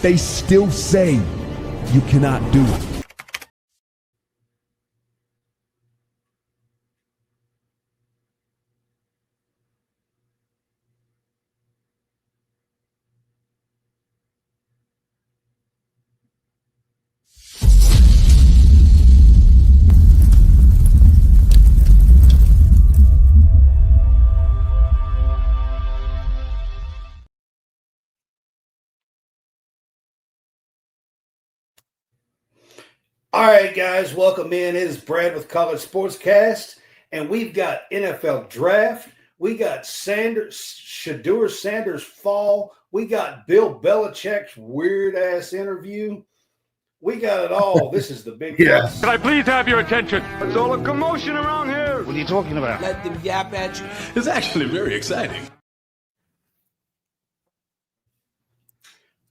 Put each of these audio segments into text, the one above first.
they still say you cannot do it. All right, guys, welcome in. It is Brad with College SportsCast, and we've got NFL Draft. We got Shadeur Sanders fall. We got Bill Belichick's weird-ass interview. We got it all. This is the big fuss. Can I please have your attention? There's all a commotion around here. What are you talking about? Let them yap at you. It's actually very exciting.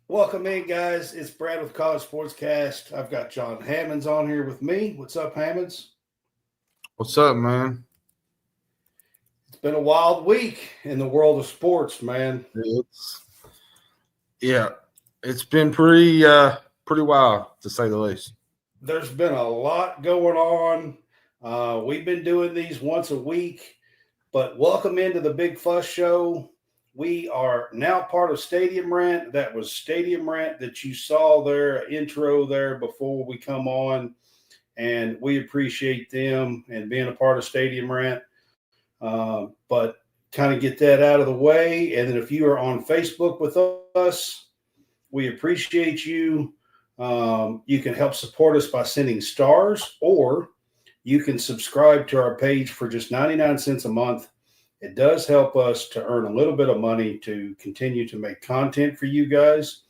Welcome in, guys. It's Brad with College SportsCast. I've got John Hammonds on here with me. What's up, Hammonds? What's up, man? It's been a wild week in the world of sports, man. It's been pretty wild, to say the least. There's been a lot going on. We've been doing these once a week, but welcome into the Big Fuss Show. We are now part of Stadium Rant. That was Stadium Rant that you saw their intro there before we come on, and we appreciate them and being a part of Stadium Rant. But kind of get that out of the way, and then if you are on Facebook with us, we appreciate you. You can help support us by sending stars, or you can subscribe to our page for just 99 cents a month. It does help us to earn a little bit of money to continue to make content for you guys.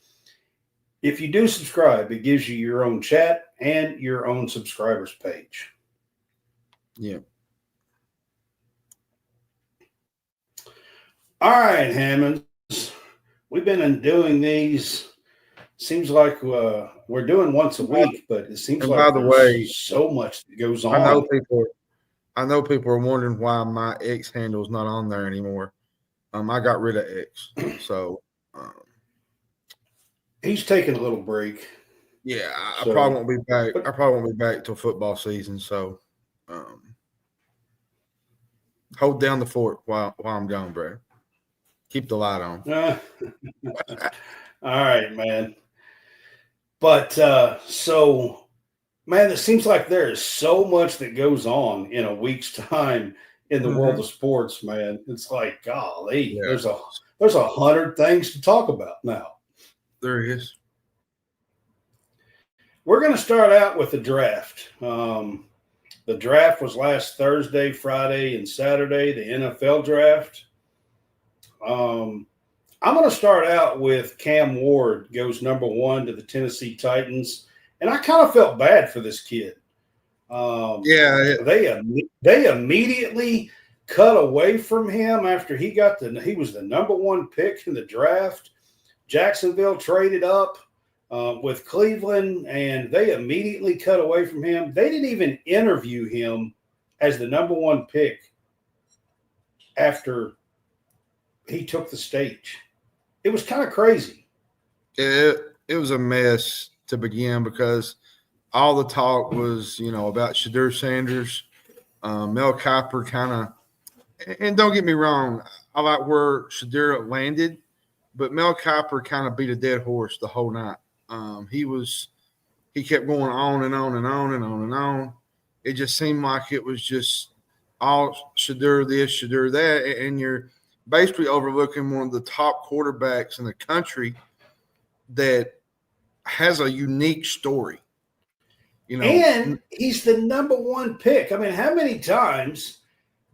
If you do subscribe, it gives you your own chat and your own subscribers page. Yeah. All right, Hammonds. We've been doing these. Seems like we're doing once a week, but it seems like by the way, so much that goes on. I know people are wondering why my X handle is not on there anymore. I got rid of X, so he's taking a little break. Yeah, I probably won't be back. I probably won't be back till football season. So, hold down the fort while I'm gone, Brad. Keep the light on. All right, man. But man, it seems like there is so much that goes on in a week's time in the world of sports, man. It's like, golly, there's 100 things to talk about now. There is. We're going to start out with the draft. The draft was last Thursday, Friday, and Saturday, the NFL draft. I'm going to start out with Cam Ward goes number 1 to the Tennessee Titans. And I kind of felt bad for this kid. They immediately cut away from him after he was the number 1 pick in the draft. Jacksonville traded up with Cleveland, and they immediately cut away from him. They didn't even interview him as the number 1 pick after he took the stage. It was kind of crazy. It was a mess to begin, because all the talk was, about Shadeur Sanders, Mel Kiper kind of, and don't get me wrong, I like where Shadeur landed, but Mel Kiper kind of beat a dead horse the whole night. He kept going on and on and on and on and on. It just seemed like it was just all Shadeur this, Shadeur that, and you're basically overlooking one of the top quarterbacks in the country that has a unique story, and he's the number 1 pick. I mean, how many times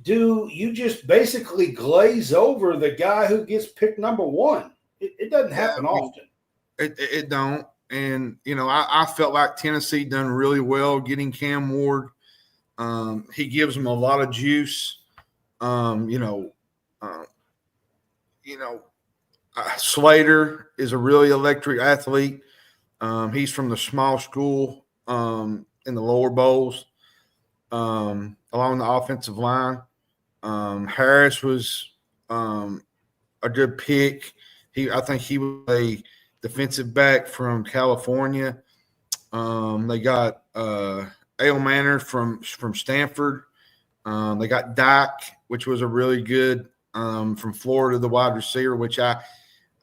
do you just basically glaze over the guy who gets picked number 1? It doesn't happen often. It don't. And, I felt like Tennessee done really well getting Cam Ward. He gives them a lot of juice. Slater is a really electric athlete. He's from the small school in the lower bowls along the offensive line. Harris was a good pick. I think he was the defensive back from California. They got Ale Manor from Stanford. They got Dyke, which was a really good from Florida, the wide receiver, which I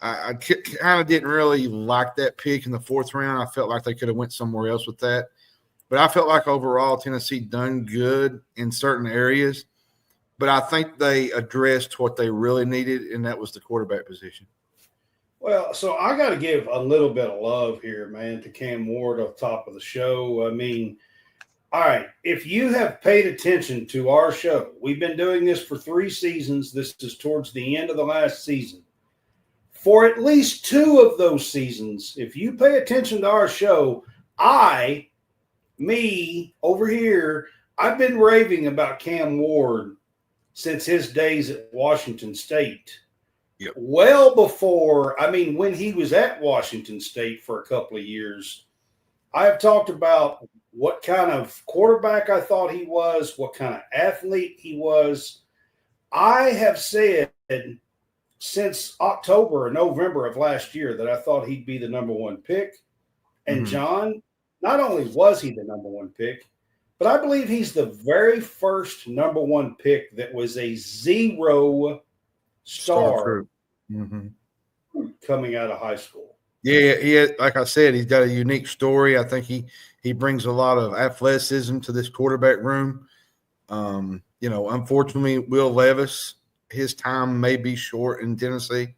kind of didn't really like that pick in the 4th round. I felt like they could have went somewhere else with that. But I felt like overall Tennessee done good in certain areas. But I think they addressed what they really needed, and that was the quarterback position. Well, so I got to give a little bit of love here, man, to Cam Ward up top of the show. I mean, all right, if you have paid attention to our show, we've been doing this for 3 seasons. This is towards the end of the last season. For at least 2 of those seasons, if you pay attention to our show, me over here, I've been raving about Cam Ward since his days at Washington State. Yep. Well before, when he was at Washington State for a couple of years, I have talked about what kind of quarterback I thought he was, what kind of athlete he was. I have said since October or November of last year that I thought he'd be the number 1 pick. And John, not only was he the number 1 pick, but I believe he's the very first number 1 pick that was a 0 star coming out of high school. Yeah, like I said, he's got a unique story. I think he brings a lot of athleticism to this quarterback room. Unfortunately, Will Levis, his time may be short in Tennessee.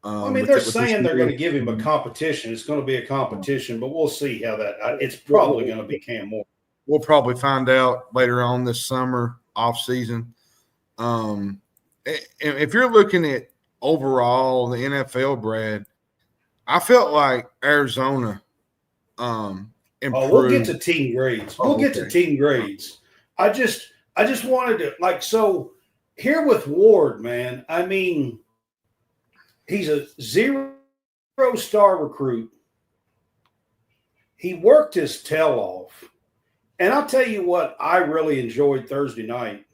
They're saying they're going to give him a competition. It's going to be a competition, but we'll see how that – it's probably going to be Cam Moore. We'll probably find out later on this summer, off season. If you're looking at overall the NFL, Brad, I felt like Arizona improved. We'll get to team grades. To team grades. I just wanted to so here with Ward, man. He's a 0 star recruit. He worked his tail off. And I'll tell you what I really enjoyed Thursday night.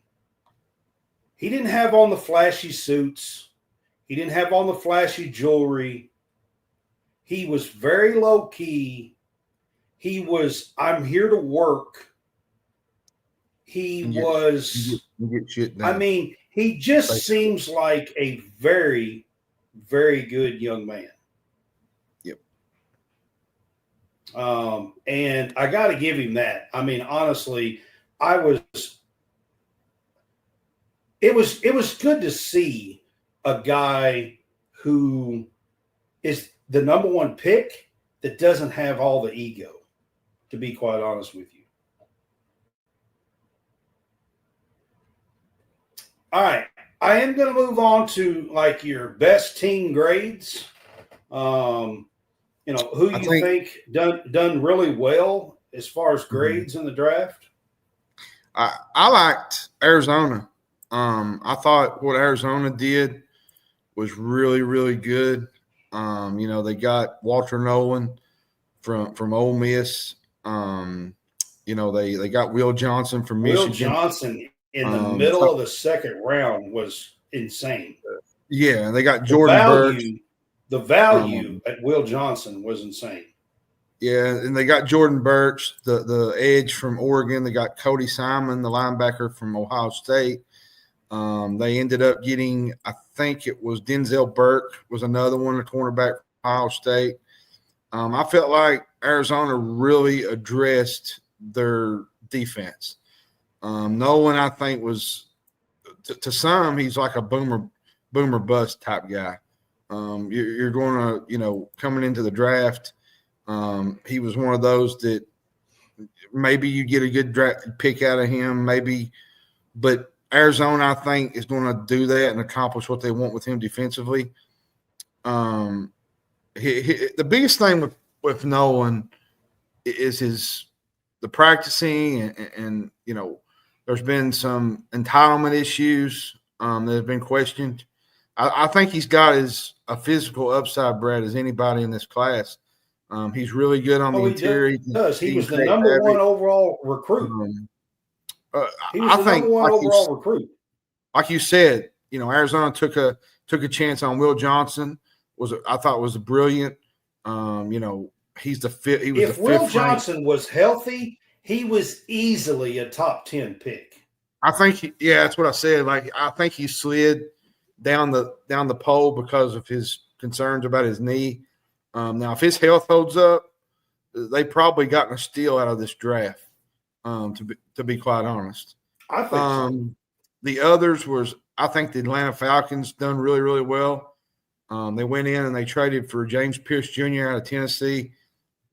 He didn't have on the flashy suits. He didn't have on the flashy jewelry. He was very low key. He was, I'm here to work. He was, get shit done. he just seems like a very, very good young man. Yep. And I got to give him that. Honestly, it was good to see a guy who is the number 1 pick that doesn't have all the ego, to be quite honest with you. All right. I am going to move on to your best team grades. Who you think done really well as far as grades in the draft? I liked Arizona. I thought what Arizona did was really, really good. They got Walter Nolan from Ole Miss. They got Will Johnson from Michigan. Will Johnson in the middle of the 2nd round was insane. Yeah, they got Jordan Burke. The value at Will Johnson was insane. Yeah, and they got Jordan Burch, the edge from Oregon. They got Cody Simon, the linebacker from Ohio State. They ended up getting, I think it was Denzel Burke was another one, a cornerback from Ohio State. I felt like Arizona really addressed their defense. Nolan, I think, was to some, he's like a boomer bust type guy. You're going to, coming into the draft, he was one of those that maybe you get a good draft pick out of him, maybe, but Arizona, I think, is going to do that and accomplish what they want with him defensively. The biggest thing with Nolan is the practicing and there's been some entitlement issues that have been questioned. I think he's got a physical upside, Brad, as anybody in this class. He's really good on the interior. He does. He was the number 1 overall recruit. He was the number 1 overall recruit. Like you said, Arizona took a chance on Will Johnson. I thought was brilliant. He's the fifth. He was If the Will fifth Johnson was healthy, he was easily a top 10 pick. I think, that's what I said. Like, I think he slid down the pole because of his concerns about his knee. Now, if his health holds up, they probably gotten a steal out of this draft. To be quite honest, I think so. The others was, I think the Atlanta Falcons done really, really well. They went in and they traded for James Pierce Jr. out of Tennessee.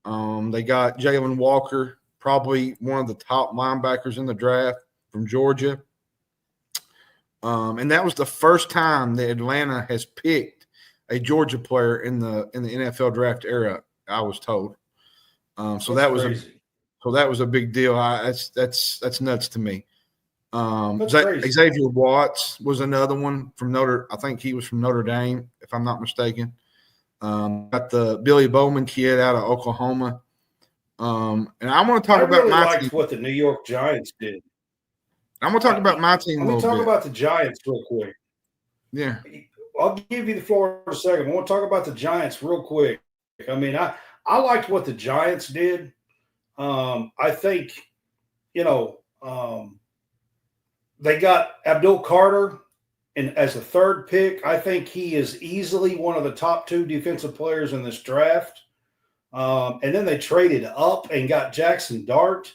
They got Jalen Walker, probably one of the top linebackers in the draft from Georgia. And that was the first time that Atlanta has picked a Georgia player in the NFL draft era, I was told. So that was crazy. that was a big deal. That's nuts to me. Crazy. Xavier Watts was another one from I think he was from Notre Dame, if I'm not mistaken. Got the Billy Bowman kid out of Oklahoma. And I want to talk about really my liked team. what the New York Giants did. I'm going to talk about my team a little bit. Let me talk about the Giants real quick. Yeah. I'll give you the floor in a second. I want to talk about the Giants real quick. I mean, I liked what the Giants did. I think, they got Abdul Carter as a third pick. I think he is easily one of the top 2 defensive players in this draft. And then they traded up and got Jackson Dart.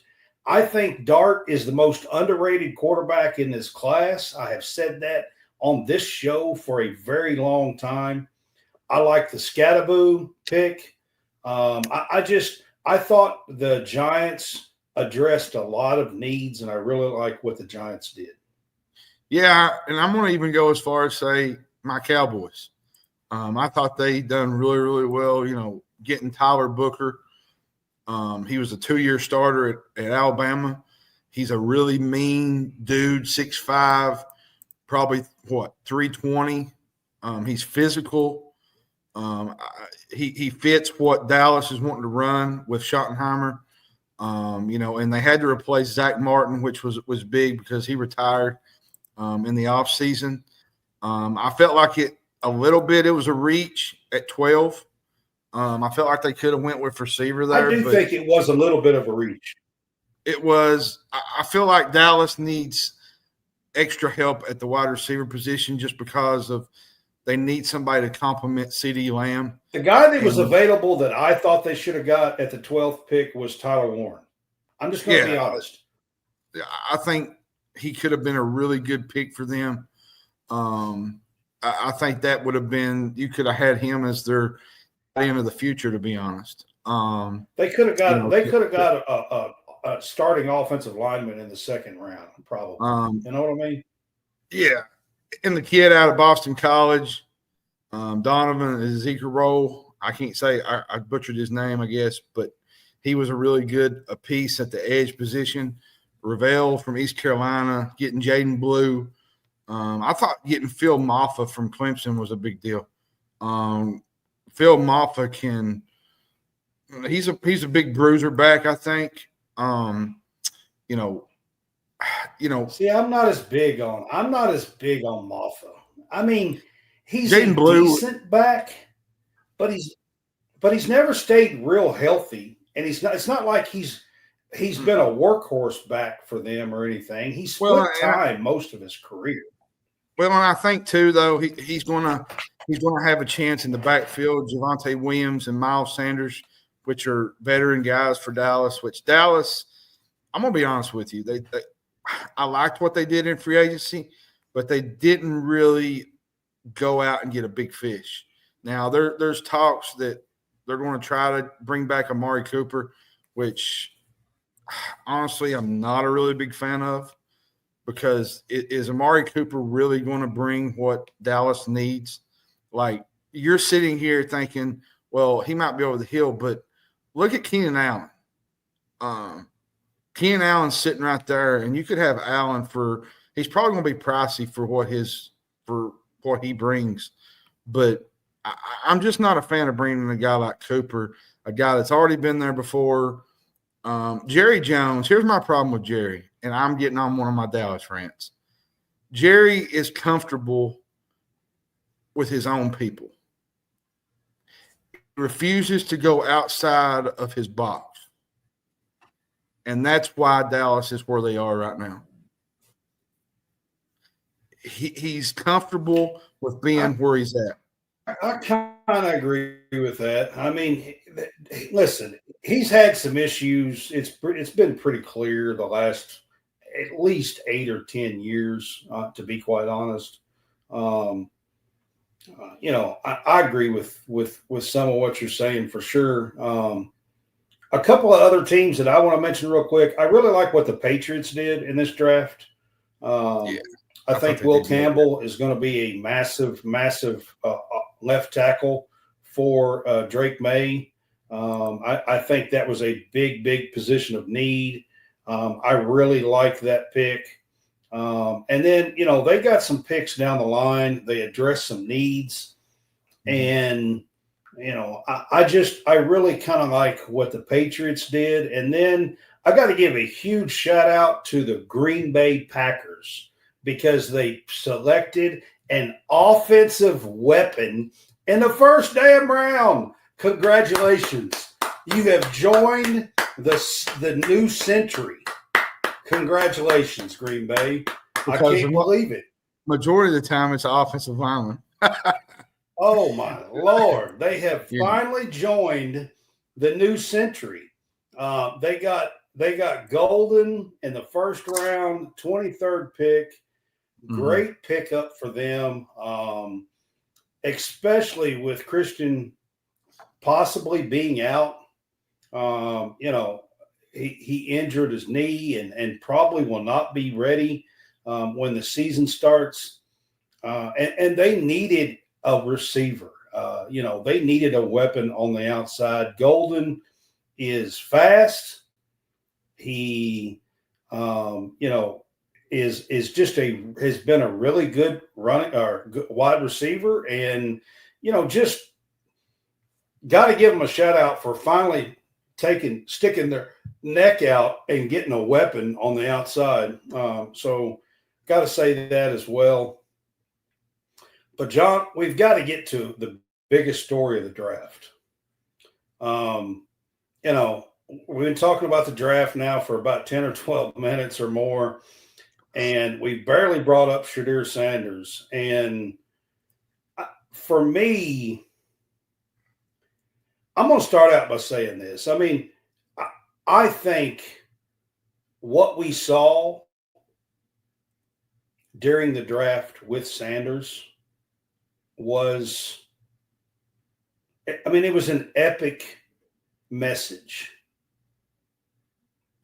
I think Dart is the most underrated quarterback in this class. I have said that on this show for a very long time. I like the Scattaboo pick. I thought the Giants addressed a lot of needs, and I really like what the Giants did. Yeah, and I'm going to even go as far as say my Cowboys. I thought they done really, really well, getting Tyler Booker. He was a 2-year starter at Alabama. He's a really mean dude, 6'5", probably, 320. He's physical. He fits what Dallas is wanting to run with Schottenheimer. And they had to replace Zach Martin, which was big because he retired in the offseason. I felt like it was a reach at 12. I felt like they could have went with receiver there. I do think it was a little bit of a reach. It was. I feel like Dallas needs extra help at the wide receiver position just because of they need somebody to complement CeeDee Lamb. The guy that was available that I thought they should have got at the 12th pick was Tyler Warren. I'm just going to be honest. I think he could have been a really good pick for them. I think that would have been – you could have had him as their end of the future, to be honest. They could have got a starting offensive lineman in the second round, probably. You know what I mean? Yeah. And the kid out of Boston College, Donovan Ezekiel, I can't say I butchered his name, I guess, but he was a really good piece at the edge position. Ravel from East Carolina, getting Jaden Blue. I thought getting Phil Maffa from Clemson was a big deal. Phil Maffa he's a big bruiser back, I think. See, I'm not as big on Maffa. I mean, he's Jaden a Blue, decent back, but he's never stayed real healthy, and it's not like he's been a workhorse back for them or anything. He split time most of his career. Well, and I think too, though, he's gonna have a chance in the backfield. Javonte Williams and Miles Sanders, which are veteran guys for Dallas. Which Dallas, I'm gonna be honest with you, I liked what they did in free agency, but they didn't really go out and get a big fish. Now there's talks that they're going to try to bring back Amari Cooper, which honestly I'm not a really big fan of, because is Amari Cooper really going to bring what Dallas needs? Like, you're sitting here thinking, well, he might be over the hill, but look at Keenan Allen. Keenan Allen's sitting right there, and you could have Allen he's probably going to be pricey for what he brings. But I'm just not a fan of bringing a guy like Cooper, a guy that's already been there before. Jerry Jones, here's my problem with Jerry, and I'm getting on one of my Dallas rants. Jerry is comfortable with his own people. refuses to go outside of his box. And that's why Dallas is where they are right now. He's comfortable with being where he's at. I kind of agree with that. I mean, listen, he's had some issues. It's been pretty clear the last at least 8 or 10 years, to be quite honest. I agree with some of what you're saying for sure. A couple of other teams that I want to mention real quick. I really like what the Patriots did in this draft. I think Will Campbell is going to be a massive left tackle for Drake May. I think that was a big position of need. I really like that pick. And then, they got some picks down the line. They addressed some needs. And, I really kind of like what the Patriots did. And then I got to give a huge shout out to the Green Bay Packers because they selected an offensive weapon in the first damn round. Congratulations. You have joined the new century. Congratulations, Green Bay. I can't believe it. Majority of the time, it's an offensive lineman. Oh, my Lord. They have finally joined the new century. They got Golden in the first round, 23rd pick. Great pickup for them, especially with Christian possibly being out. He injured his knee and probably will not be ready when the season starts. And they needed a receiver. They needed a weapon on the outside. Golden is fast. He, is just has been a really good running or wide receiver, and just got to give him a shout out for finally sticking their neck out and getting a weapon on the outside. So got to say that as well. But John, we've got to get to the biggest story of the draft. We've been talking about the draft now for about 10 or 12 minutes or more. And we barely brought up Shadeur Sanders. And for me, I'm going to start out by saying this. I mean, I think what we saw during the draft with Sanders was, it was an epic message.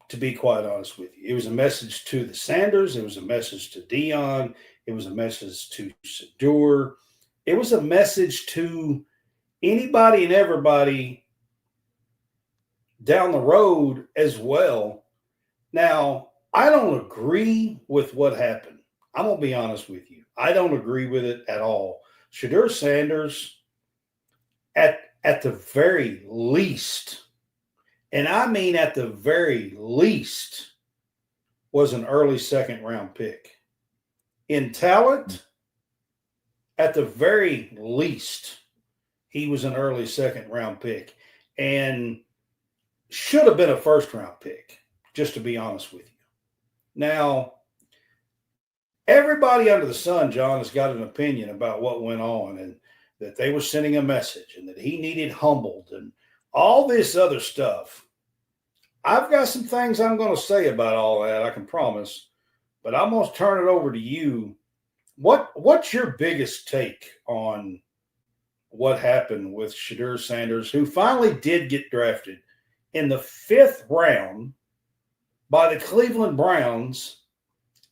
To be quite honest with you, it was a message to the Sanders. It was a message to Dion. It was a message to Shadeur. It was a message to anybody and everybody down the road as well. Now, I don't agree with what happened. I'm going to be honest with you. I don't agree with it at all. Shadeur Sanders, at the very least, and I mean at the very least, was an early second-round pick. In talent, at the very least, he was an early second-round pick and should have been a first-round pick, just to be honest with you. Now, everybody under the sun, John, has got an opinion about what went on and that they were sending a message and that he needed humbled and all this other stuff. I've got some things I'm going to say about all that, I can promise, but I'm going to turn it over to you. What's your biggest take on what happened with Shadeur Sanders, who finally did get drafted in the 5th round by the Cleveland Browns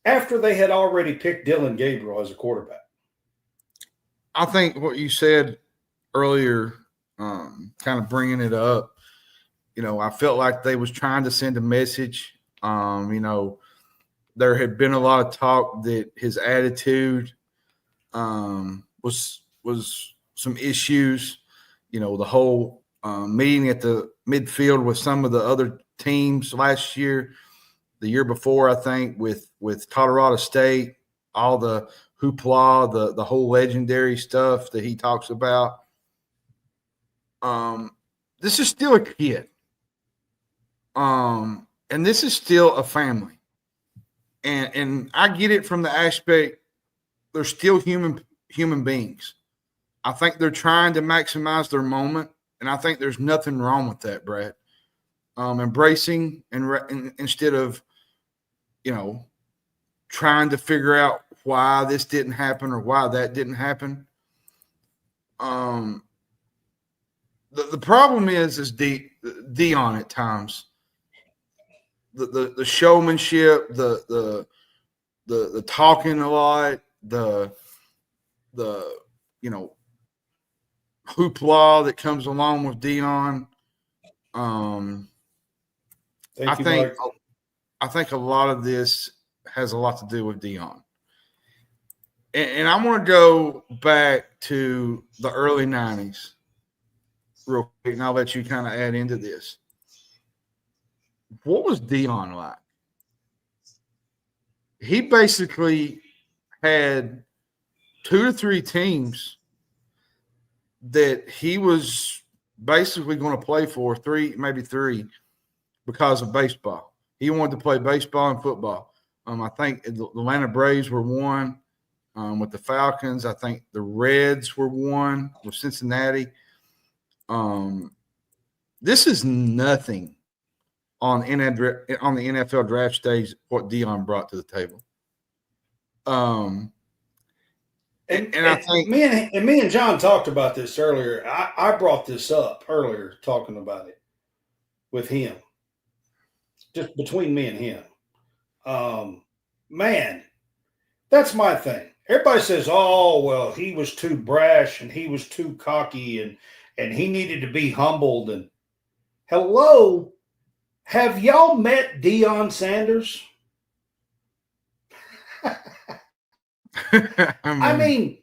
after they had already picked Dylan Gabriel as a quarterback? I think what you said earlier, kind of bringing it up, I felt like they was trying to send a message. There had been a lot of talk that his attitude was some issues. The whole meeting at the midfield with some of the other teams last year, the year before, I think, with Colorado State, all the hoopla, the whole legendary stuff that he talks about. This is still a kid. And this is still a family. And I get it from the aspect they're still human beings. I think they're trying to maximize their moment, and I think there's nothing wrong with that, Brad. Embracing and instead of, trying to figure out why this didn't happen or why that didn't happen. The problem is Deion at times. The showmanship, the talking a lot, the hoopla that comes along with Deion. I think a lot of this has a lot to do with Deion. And I want to go back to the early 90s real quick, and I'll let you kind of add into this. What was Deion like? He basically had 2 to 3 teams that he was basically going to play for, maybe three, because of baseball. He wanted to play baseball and football. I think the Atlanta Braves were one with the Falcons. I think the Reds were one with Cincinnati. This is nothing on the NFL draft stage what Deion brought to the table. And I think me and John talked about this earlier. I brought this up earlier, talking about it with him, just between me and him. Man, that's my thing. Everybody says, "Oh, well, he was too brash and he was too cocky and he needed to be humbled." And hello, have y'all met Deion Sanders? I mean,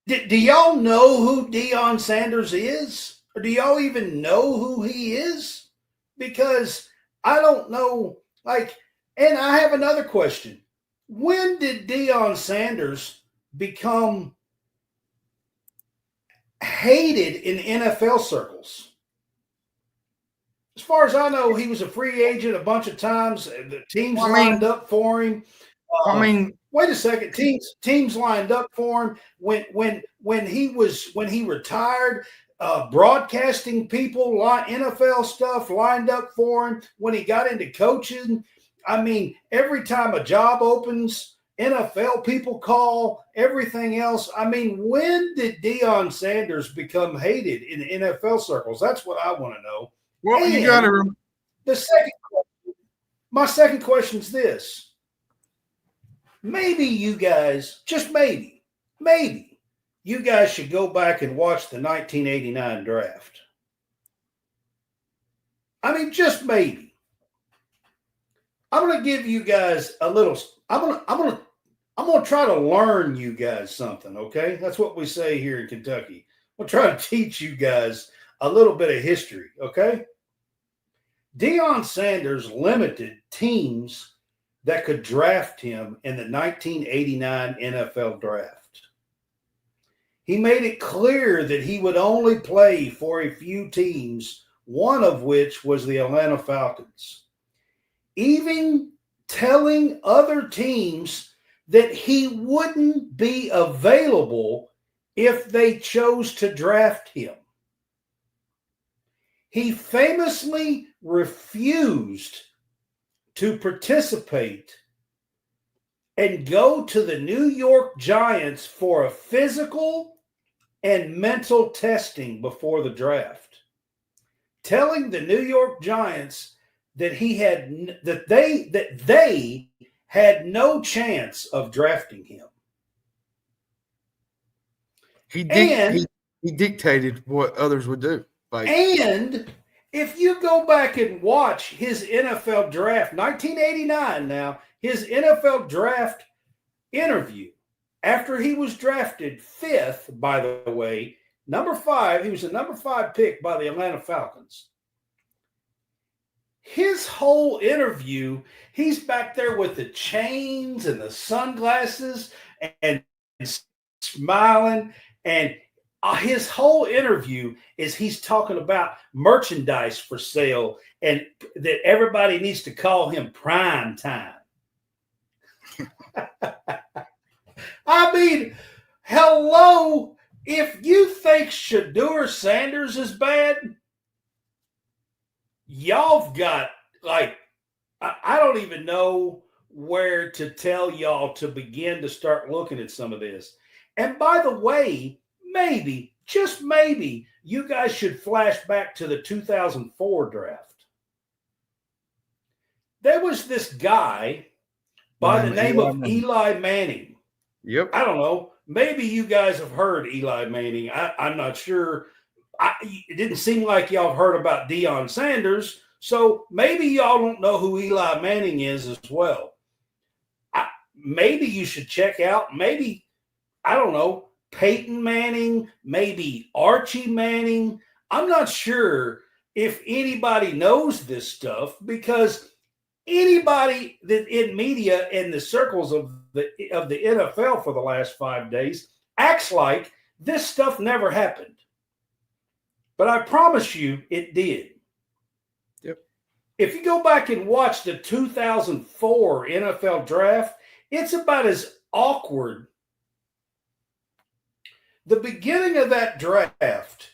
do y'all know who Deion Sanders is? Or do y'all even know who he is? Because I don't know. And I have another question. When did Deion Sanders become hated in NFL circles? As far as I know, he was a free agent a bunch of times. The teams lined up for him. Wait a second. Teams lined up for him when he retired. Broadcasting people, NFL stuff lined up for him. When he got into coaching, I mean, every time a job opens, NFL people call, everything else. I mean, when did Deion Sanders become hated in NFL circles? That's what I want to know. Well, and you got to. My second question is this. Maybe you guys, just maybe, you guys should go back and watch the 1989 draft. I mean, just maybe. I'm going to give you guys a little. I'm going to try to learn you guys something. Okay, that's what we say here in Kentucky. We'll try to teach you guys a little bit of history. Okay. Deion Sanders limited teams that could draft him in the 1989 NFL draft. He made it clear that he would only play for a few teams, one of which was the Atlanta Falcons. Even telling other teams that he wouldn't be available if they chose to draft him. He famously refused to participate and go to the New York Giants for a physical and mental testing before the draft, telling the New York Giants that they had no chance of drafting him. He dictated what others would do. And if you go back and watch his NFL draft, 1989 now, his NFL draft interview, after he was drafted 5th, by the way, number 5, he was the number 5 pick by the Atlanta Falcons. His whole interview, he's back there with the chains and the sunglasses and smiling, and his whole interview is he's talking about merchandise for sale and that everybody needs to call him prime time. I mean, hello. If you think Shadeur Sanders is bad, y'all got, like, I don't even know where to tell y'all to begin to start looking at some of this. And by the way, maybe, just maybe, you guys should flash back to the 2004 draft. There was this guy by the name of Eli Manning. Yep. I don't know. Maybe you guys have heard Eli Manning. I'm not sure. It didn't seem like y'all have heard about Deion Sanders. So maybe y'all don't know who Eli Manning is as well. Maybe you should check out, maybe, I don't know, Peyton Manning, maybe Archie Manning. I'm not sure if anybody knows this stuff, because anybody that in media and the circles of the NFL for the last 5 days acts like this stuff never happened. But I promise you it did. Yep. If you go back and watch the 2004 NFL draft, it's about as awkward. The beginning of that draft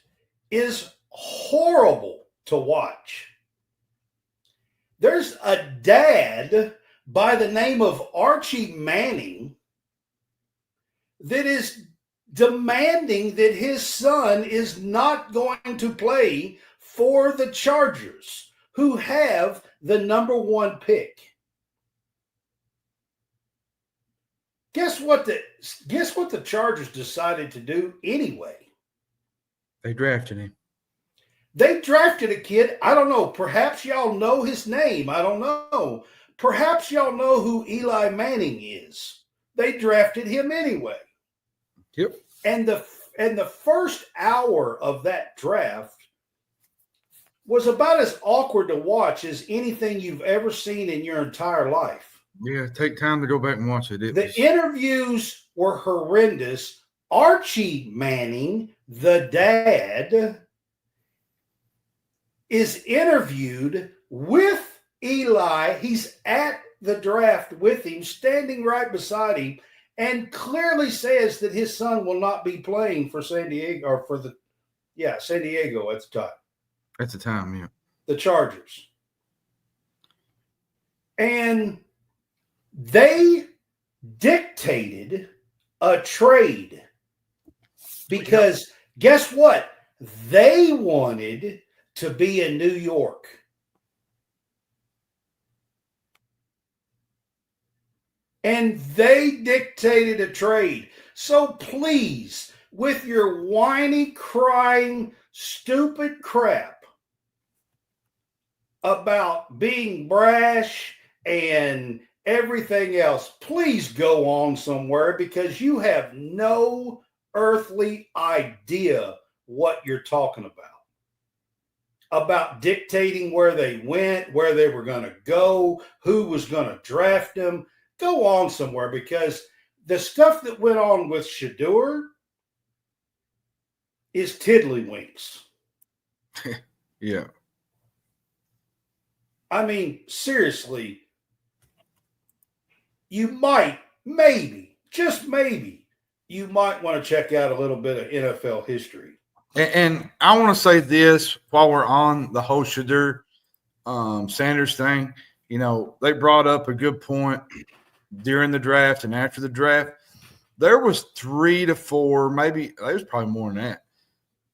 is horrible to watch. There's a dad by the name of Archie Manning that is demanding that his son is not going to play for the Chargers, who have the number 1 pick. Guess what the Chargers decided to do anyway? They drafted him. They drafted a kid. I don't know. Perhaps y'all know his name. I don't know. Perhaps y'all know who Eli Manning is. They drafted him anyway. Yep. And the first hour of that draft was about as awkward to watch as anything you've ever seen in your entire life. Yeah, take time to go back and watch it. Interviews were horrendous. Archie Manning, the dad, is interviewed with Eli. He's at the draft with him, standing right beside him, and clearly says that his son will not be playing for San Diego, or for San Diego at the time. At the time, yeah. The Chargers. And they dictated a trade because guess what? They wanted to be in New York. And they dictated a trade. So please, with your whiny, crying, stupid crap about being brash and everything else, please go on somewhere, because you have no earthly idea what you're talking about dictating where they went, where they were going to go, who was going to draft them. Go on somewhere, because the stuff that went on with Shadeur is tiddlywinks. Yeah. I mean, seriously, you might, maybe, just maybe, you might want to check out a little bit of NFL history. And I want to say this while we're on the whole Shadeur Sanders thing. You know, they brought up a good point during the draft and after the draft. There was 3 to 4, maybe there's probably more than that,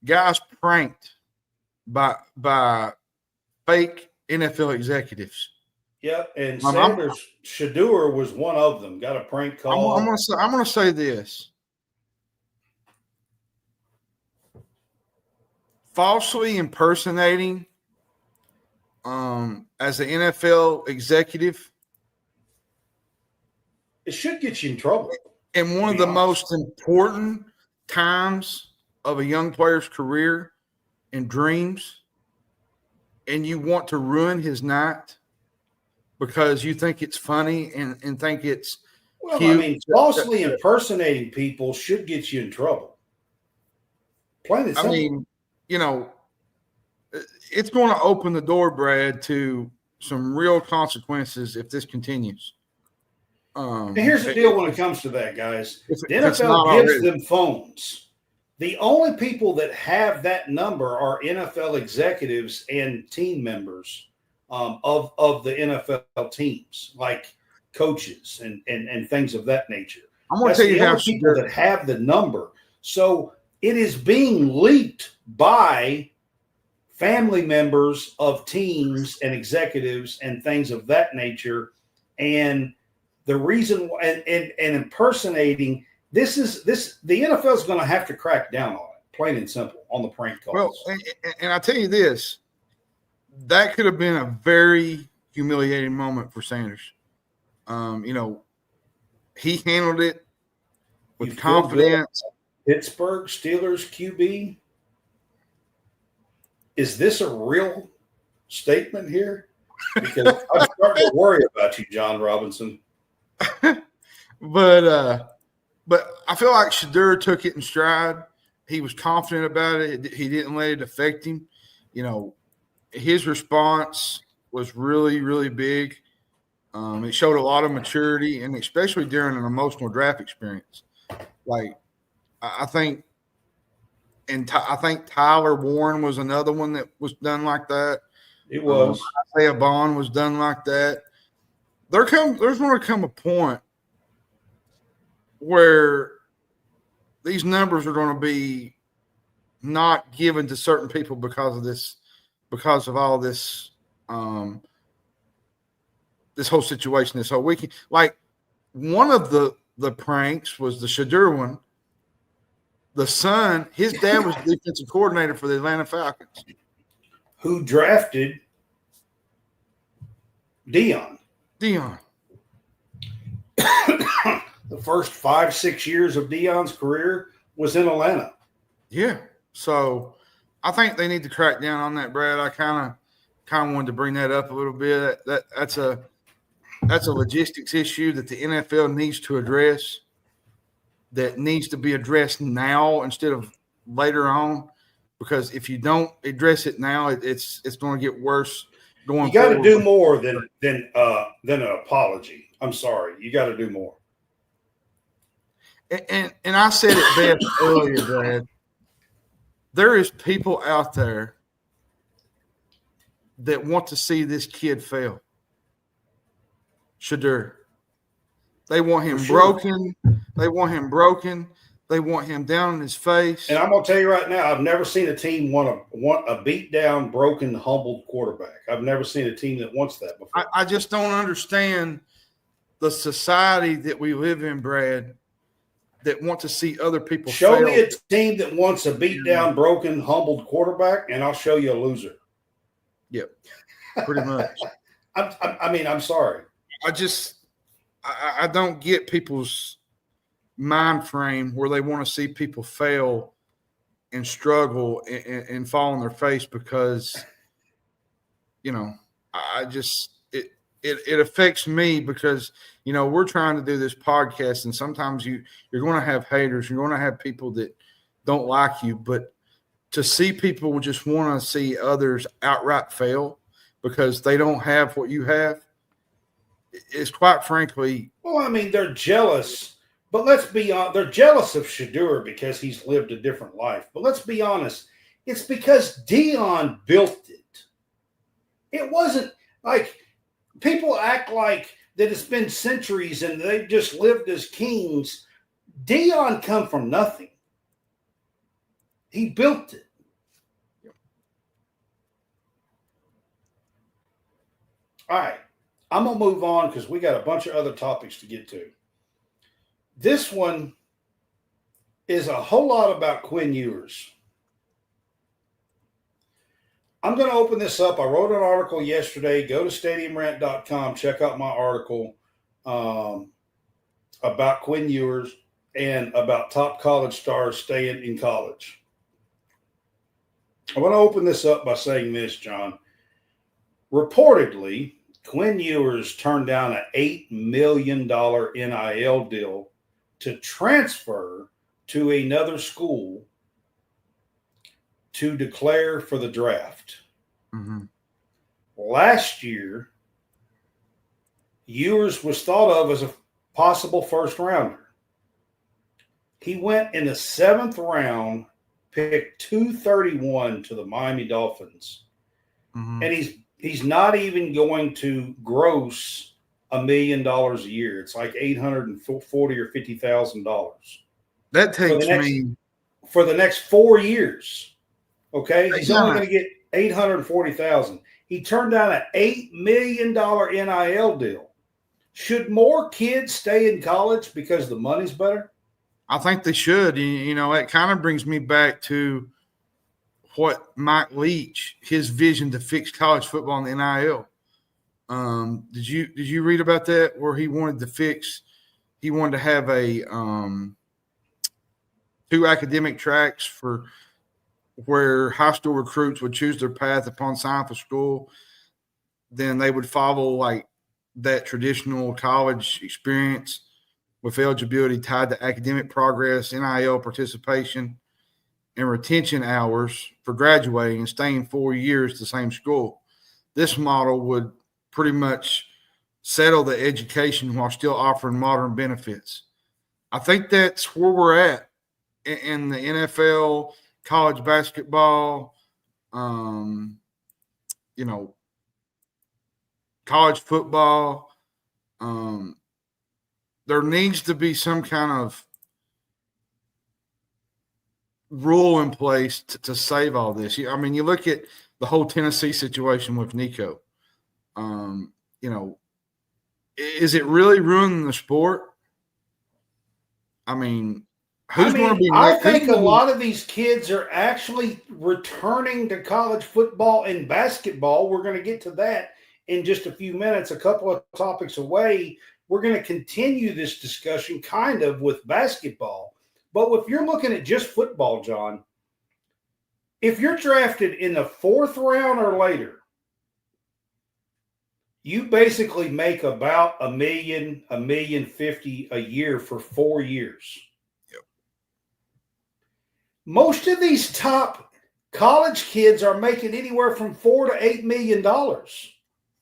guys pranked by fake NFL executives. Yep, and Shadeur was one of them. Got a prank call. I'm gonna say this. Falsely impersonating as an NFL executive, it should get you in trouble. in one of the most important times of a young player's career and dreams, and you want to ruin his night because you think it's funny and think it's well, cute. I mean, falsely impersonating people should get you in trouble. Plain and I simple. mean, you know, it's going to open the door, Brad, to some real consequences if this continues. And here's the deal when it comes to that, guys. If The it's NFL not gives already. them phones. The only people that have that number are NFL executives and team members of the NFL teams, like coaches and things of that nature. I'm going to That's tell you the how only people that have the number. So it is being leaked by family members of teams and executives and things of that nature. And the reason and impersonating the NFL is going to have to crack down on it, plain and simple, on the prank calls. Well, and I tell you this, that could have been a very humiliating moment for Sanders. You know, he handled it with You feel confidence. good? Pittsburgh Steelers QB. Is this a real statement here? Because I'm starting to worry about you, John Robinson. But I feel like Shadeur took it in stride. He was confident about it. He didn't let it affect him. You know, his response was really, really big. It showed a lot of maturity, and especially during an emotional draft experience. Like, I think Tyler Warren was another one that was done like that. It was. Isaiah Bond was done like that. There's going to come a point where these numbers are going to be not given to certain people because of all this, this whole situation, this whole weekend. Like, one of the pranks was the Shadeur one. The son, his dad was the defensive coordinator for the Atlanta Falcons, who drafted Dion. Dion. The first 5-6 years of Dion's career was in Atlanta. Yeah. So I think they need to crack down on that, Brad. I kind of wanted to bring that up a little bit. That's a logistics issue that the NFL needs to address, that needs to be addressed now instead of later on, because if you don't address it now, it's going to get worse going You got to forward. do more than an apology. I'm sorry. You got to do more. And I said it best earlier, Brad. There is people out there that want to see this kid fail. Shadeur. They want him broken. They want him broken. They want him down in his face. And I'm going to tell you right now, I've never seen a team want a beat down, broken, humbled quarterback. I've never seen a team that wants that before. I just don't understand the society that we live in, Brad, that want to see other people Show fail. me a team that wants a beat down, broken, humbled quarterback, and I'll show you a loser. Yep, pretty much. I'm sorry. I don't get people's mind frame where they want to see people fail and struggle and fall on their face because, you know, it affects me because, you know, we're trying to do this podcast and sometimes you're going to have haters. You're going to have people that don't like you, but to see people just want to see others outright fail because they don't have what you have is quite frankly. Well, I mean, they're jealous, but let's be honest. They're jealous of Shadeur because he's lived a different life. But let's be honest. It's because Dion built it. It wasn't like people act like that it's been centuries and they've just lived as kings. Dion come from nothing. He built it. All right. I'm going to move on because we got a bunch of other topics to get to. This one is a whole lot about Quinn Ewers. I'm going to open this up. I wrote an article yesterday. Go to stadiumrant.com. Check out my article about Quinn Ewers and about top college stars staying in college. I want to open this up by saying this, John. Reportedly, Quinn Ewers turned down an $8 million NIL deal to transfer to another school to declare for the draft. Mm-hmm. Last year, Ewers was thought of as a possible first rounder. He went in the 7th round, picked 231 to the Miami Dolphins. Mm-hmm. And he's not even going to gross $1 million a year. It's like $840,000 or $50,000. That takes me for the next 4 years. Okay, he's only not. going to get $840,000. He turned down an $8 million NIL deal. Should more kids stay in college because the money's better? I think they should. You know, it kind of brings me back to what Mike Leach, his vision to fix college football in the NIL. Did you read about that where he wanted to have a 2 academic tracks for where high school recruits would choose their path upon signing for school. Then they would follow like that traditional college experience with eligibility tied to academic progress, NIL participation, and retention hours for graduating and staying 4 years at the same school. This model would pretty much settle the education while still offering modern benefits. I think that's where we're at in the NFL, college basketball, college football. There needs to be some kind of rule in place to save all this. I mean, you look at the whole Tennessee situation with Nico. Is it really ruining the sport? I mean, I think a lot of these kids are actually returning to college football and basketball. We're going to get to that in just a few minutes, a couple of topics away. We're going to continue this discussion kind of with basketball. But if you're looking at just football, John, if you're drafted in the 4th round or later, you basically make about $1 million, $1.05 million a year for 4 years. Yep. Most of these top college kids are making anywhere from $4 to $8 million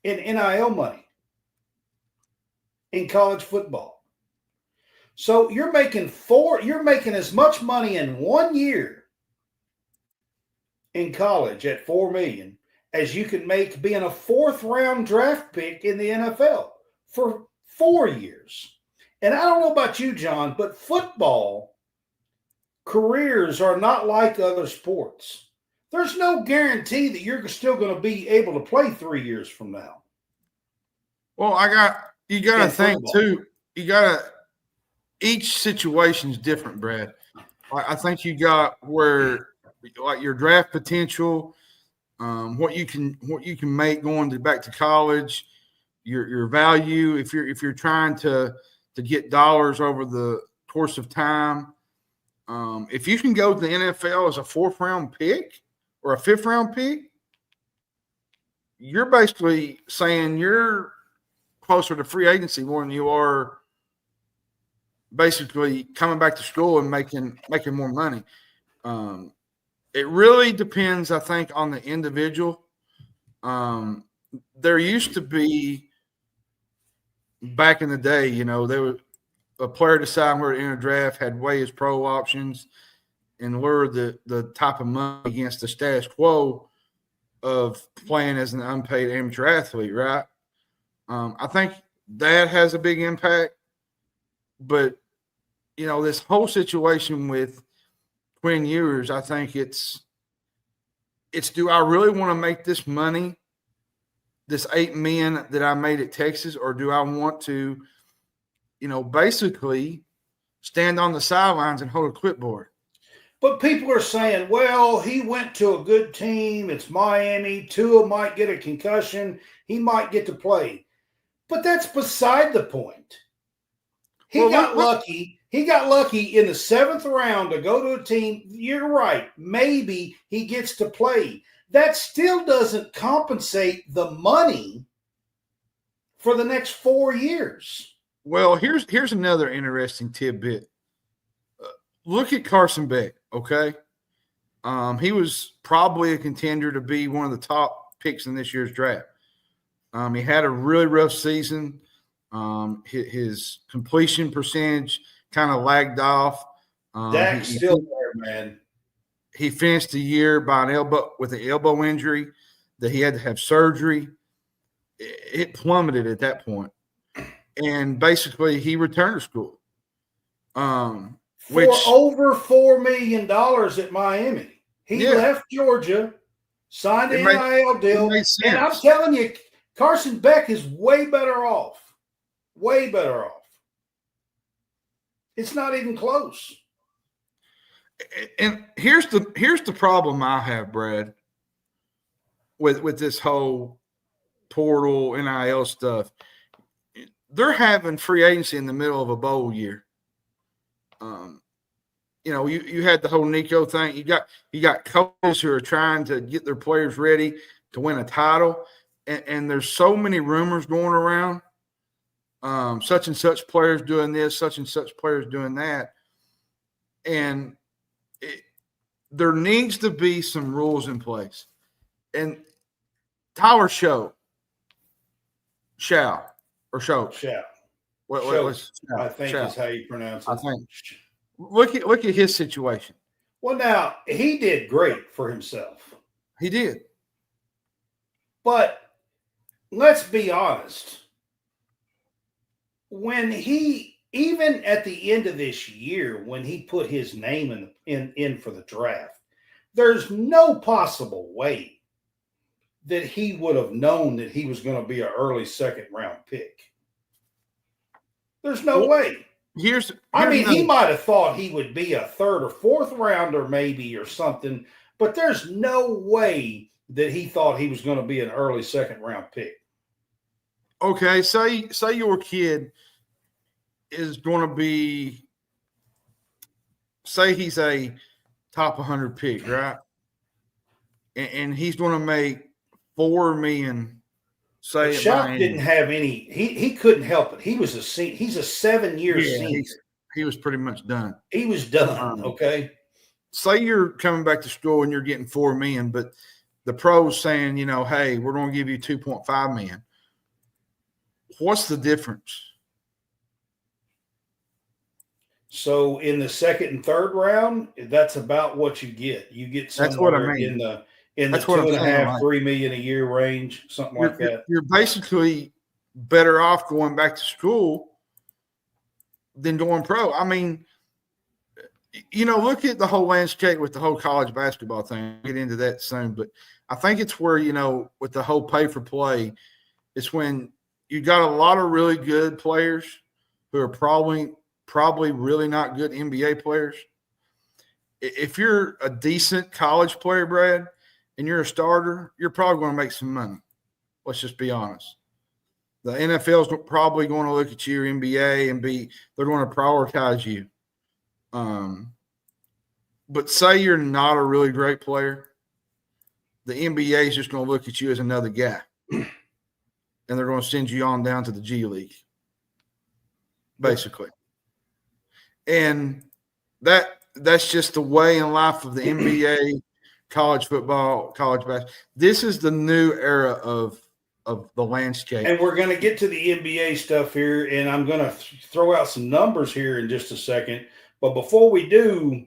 in NIL money in college football. So you're making as much money in 1 year in college at $4 million as you can make being a 4th round draft pick in the NFL for 4 years. And I don't know about you, John, but football careers are not like other sports. There's no guarantee that you're still going to be able to play 3 years from now. Well, you got to think too. Each situation is different, Brad. I think you got where like your draft potential, what you can make going back to college, your value if you're trying to get dollars over the course of time. If you can go to the NFL as a 4th round pick or a 5th round pick, you're basically saying you're closer to free agency more than you are basically coming back to school and making more money. It really depends, I think, on the individual. There used to be back in the day, there was a player deciding where to enter a draft had way his pro options and lure the type of money against the status quo of playing as an unpaid amateur athlete, right? I think that has a big impact. But, this whole situation with Quinn Ewers, I think it's do I really want to make this money, this $8 million that I made at Texas, or do I want to, basically stand on the sidelines and hold a clipboard? But people are saying, well, he went to a good team. It's Miami. Tua might get a concussion. He might get to play. But that's beside the point. He got lucky. He got lucky in the 7th round to go to a team. You're right. Maybe he gets to play. That still doesn't compensate the money for the next 4 years. Well, here's another interesting tidbit. Look at Carson Beck, okay? He was probably a contender to be one of the top picks in this year's draft. He had a really rough season. His completion percentage kind of lagged off. Dak's still there, man. He finished the year with an elbow injury that he had to have surgery. It plummeted at that point. And basically he returned to school. For over $4 million at Miami. He left Georgia, signed an NIL deal, and I'm telling you, Carson Beck is way better off. Way better off. It's not even close. And here's the problem I have, Brad, with this whole portal NIL stuff. They're having free agency in the middle of a bowl year. You had the whole Nico thing. You got coaches who are trying to get their players ready to win a title, and there's so many rumors going around. Such and such players doing this, such and such players doing that, and there needs to be some rules in place. And Tyler Shadeur. I think is how you pronounce it. I think. Look at his situation. Well, now he did great for himself. He did. But let's be honest. When even at the end of this year, when he put his name in for the draft, there's no possible way that he would have known that he was going to be an early second round pick. There's no way. He might have thought he would be a third or fourth rounder maybe or something, but there's no way that he thought he was going to be an early second round pick. Okay, say your kid is going to be, say he's a top 100 pick, right? And he's going to make $4 million. Say Shaq didn't have any. He couldn't help it. He's a 7-year senior. He was pretty much done. He was done. Okay. Say you're coming back to school and you're getting $4 million, but the pros saying, hey, we're going to give you $2.5 million. What's the difference? So in the second and third round, that's about what you get. You get somewhere in the $2.5, $3 million a year range, something like that. You're basically better off going back to school than going pro. I mean, look at the whole landscape with the whole college basketball thing. I'll get into that soon, but I think it's where, with the whole pay for play, it's when you got a lot of really good players who are probably really not good NBA players. If you're a decent college player, Brad, and you're a starter, you're probably going to make some money. Let's just be honest. The NFL is probably going to look at your NBA and they're going to prioritize you. But say you're not a really great player, the NBA is just going to look at you as another guy. And they're going to send you on down to the G League, basically. And that's just the way in life of the NBA, college football, college basketball. This is the new era of the landscape. And we're going to get to the NBA stuff here, and I'm going to throw out some numbers here in just a second. But before we do,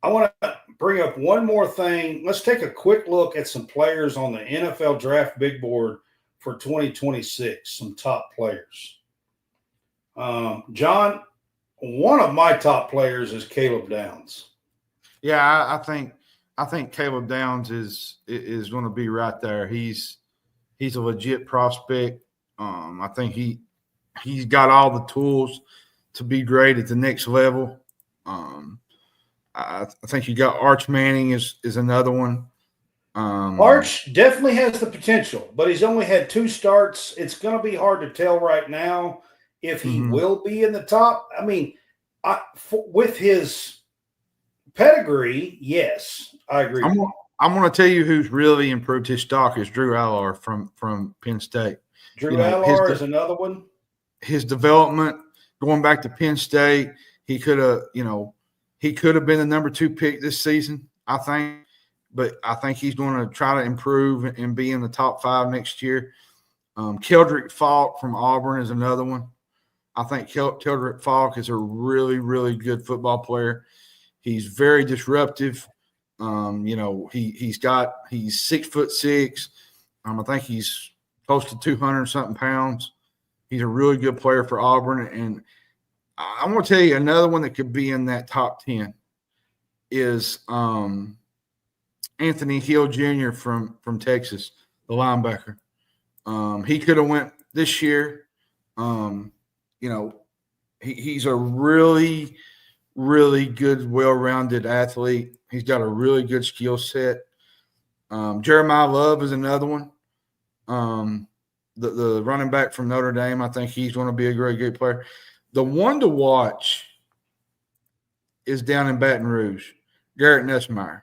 I want to bring up one more thing. Let's take a quick look at some players on the NFL Draft Big Board for 2026, some top players. John, one of my top players is Caleb Downs. Yeah, I think Caleb Downs is going to be right there. He's a legit prospect. I think he's got all the tools to be great at the next level. I think you got Arch Manning is another one. Arch definitely has the potential, but he's only had 2 starts. It's going to be hard to tell right now if he will be in the top. I mean, with his pedigree, yes, I agree. I'm going to tell you who's really improved his stock is Drew Allar from Penn State. Drew Allar is another one. His development going back to Penn State, he could have been the number 2 pick this season I think. But I think he's going to try to improve and be in the top 5 next year. Keldrick Falk from Auburn is another one. I think Keldrick Falk is a really, really good football player. He's very disruptive. He's 6'6". I think he's close to 200 something pounds. He's a really good player for Auburn. And I'm going to tell you another one that could be in that top 10 is Anthony Hill Jr. from Texas, the linebacker. He could have went this year. He's a really, really good, well-rounded athlete. He's got a really good skill set. Jeremiah Love is another one. The running back from Notre Dame, I think he's going to be a great player. The one to watch is down in Baton Rouge, Garrett Nussmeier.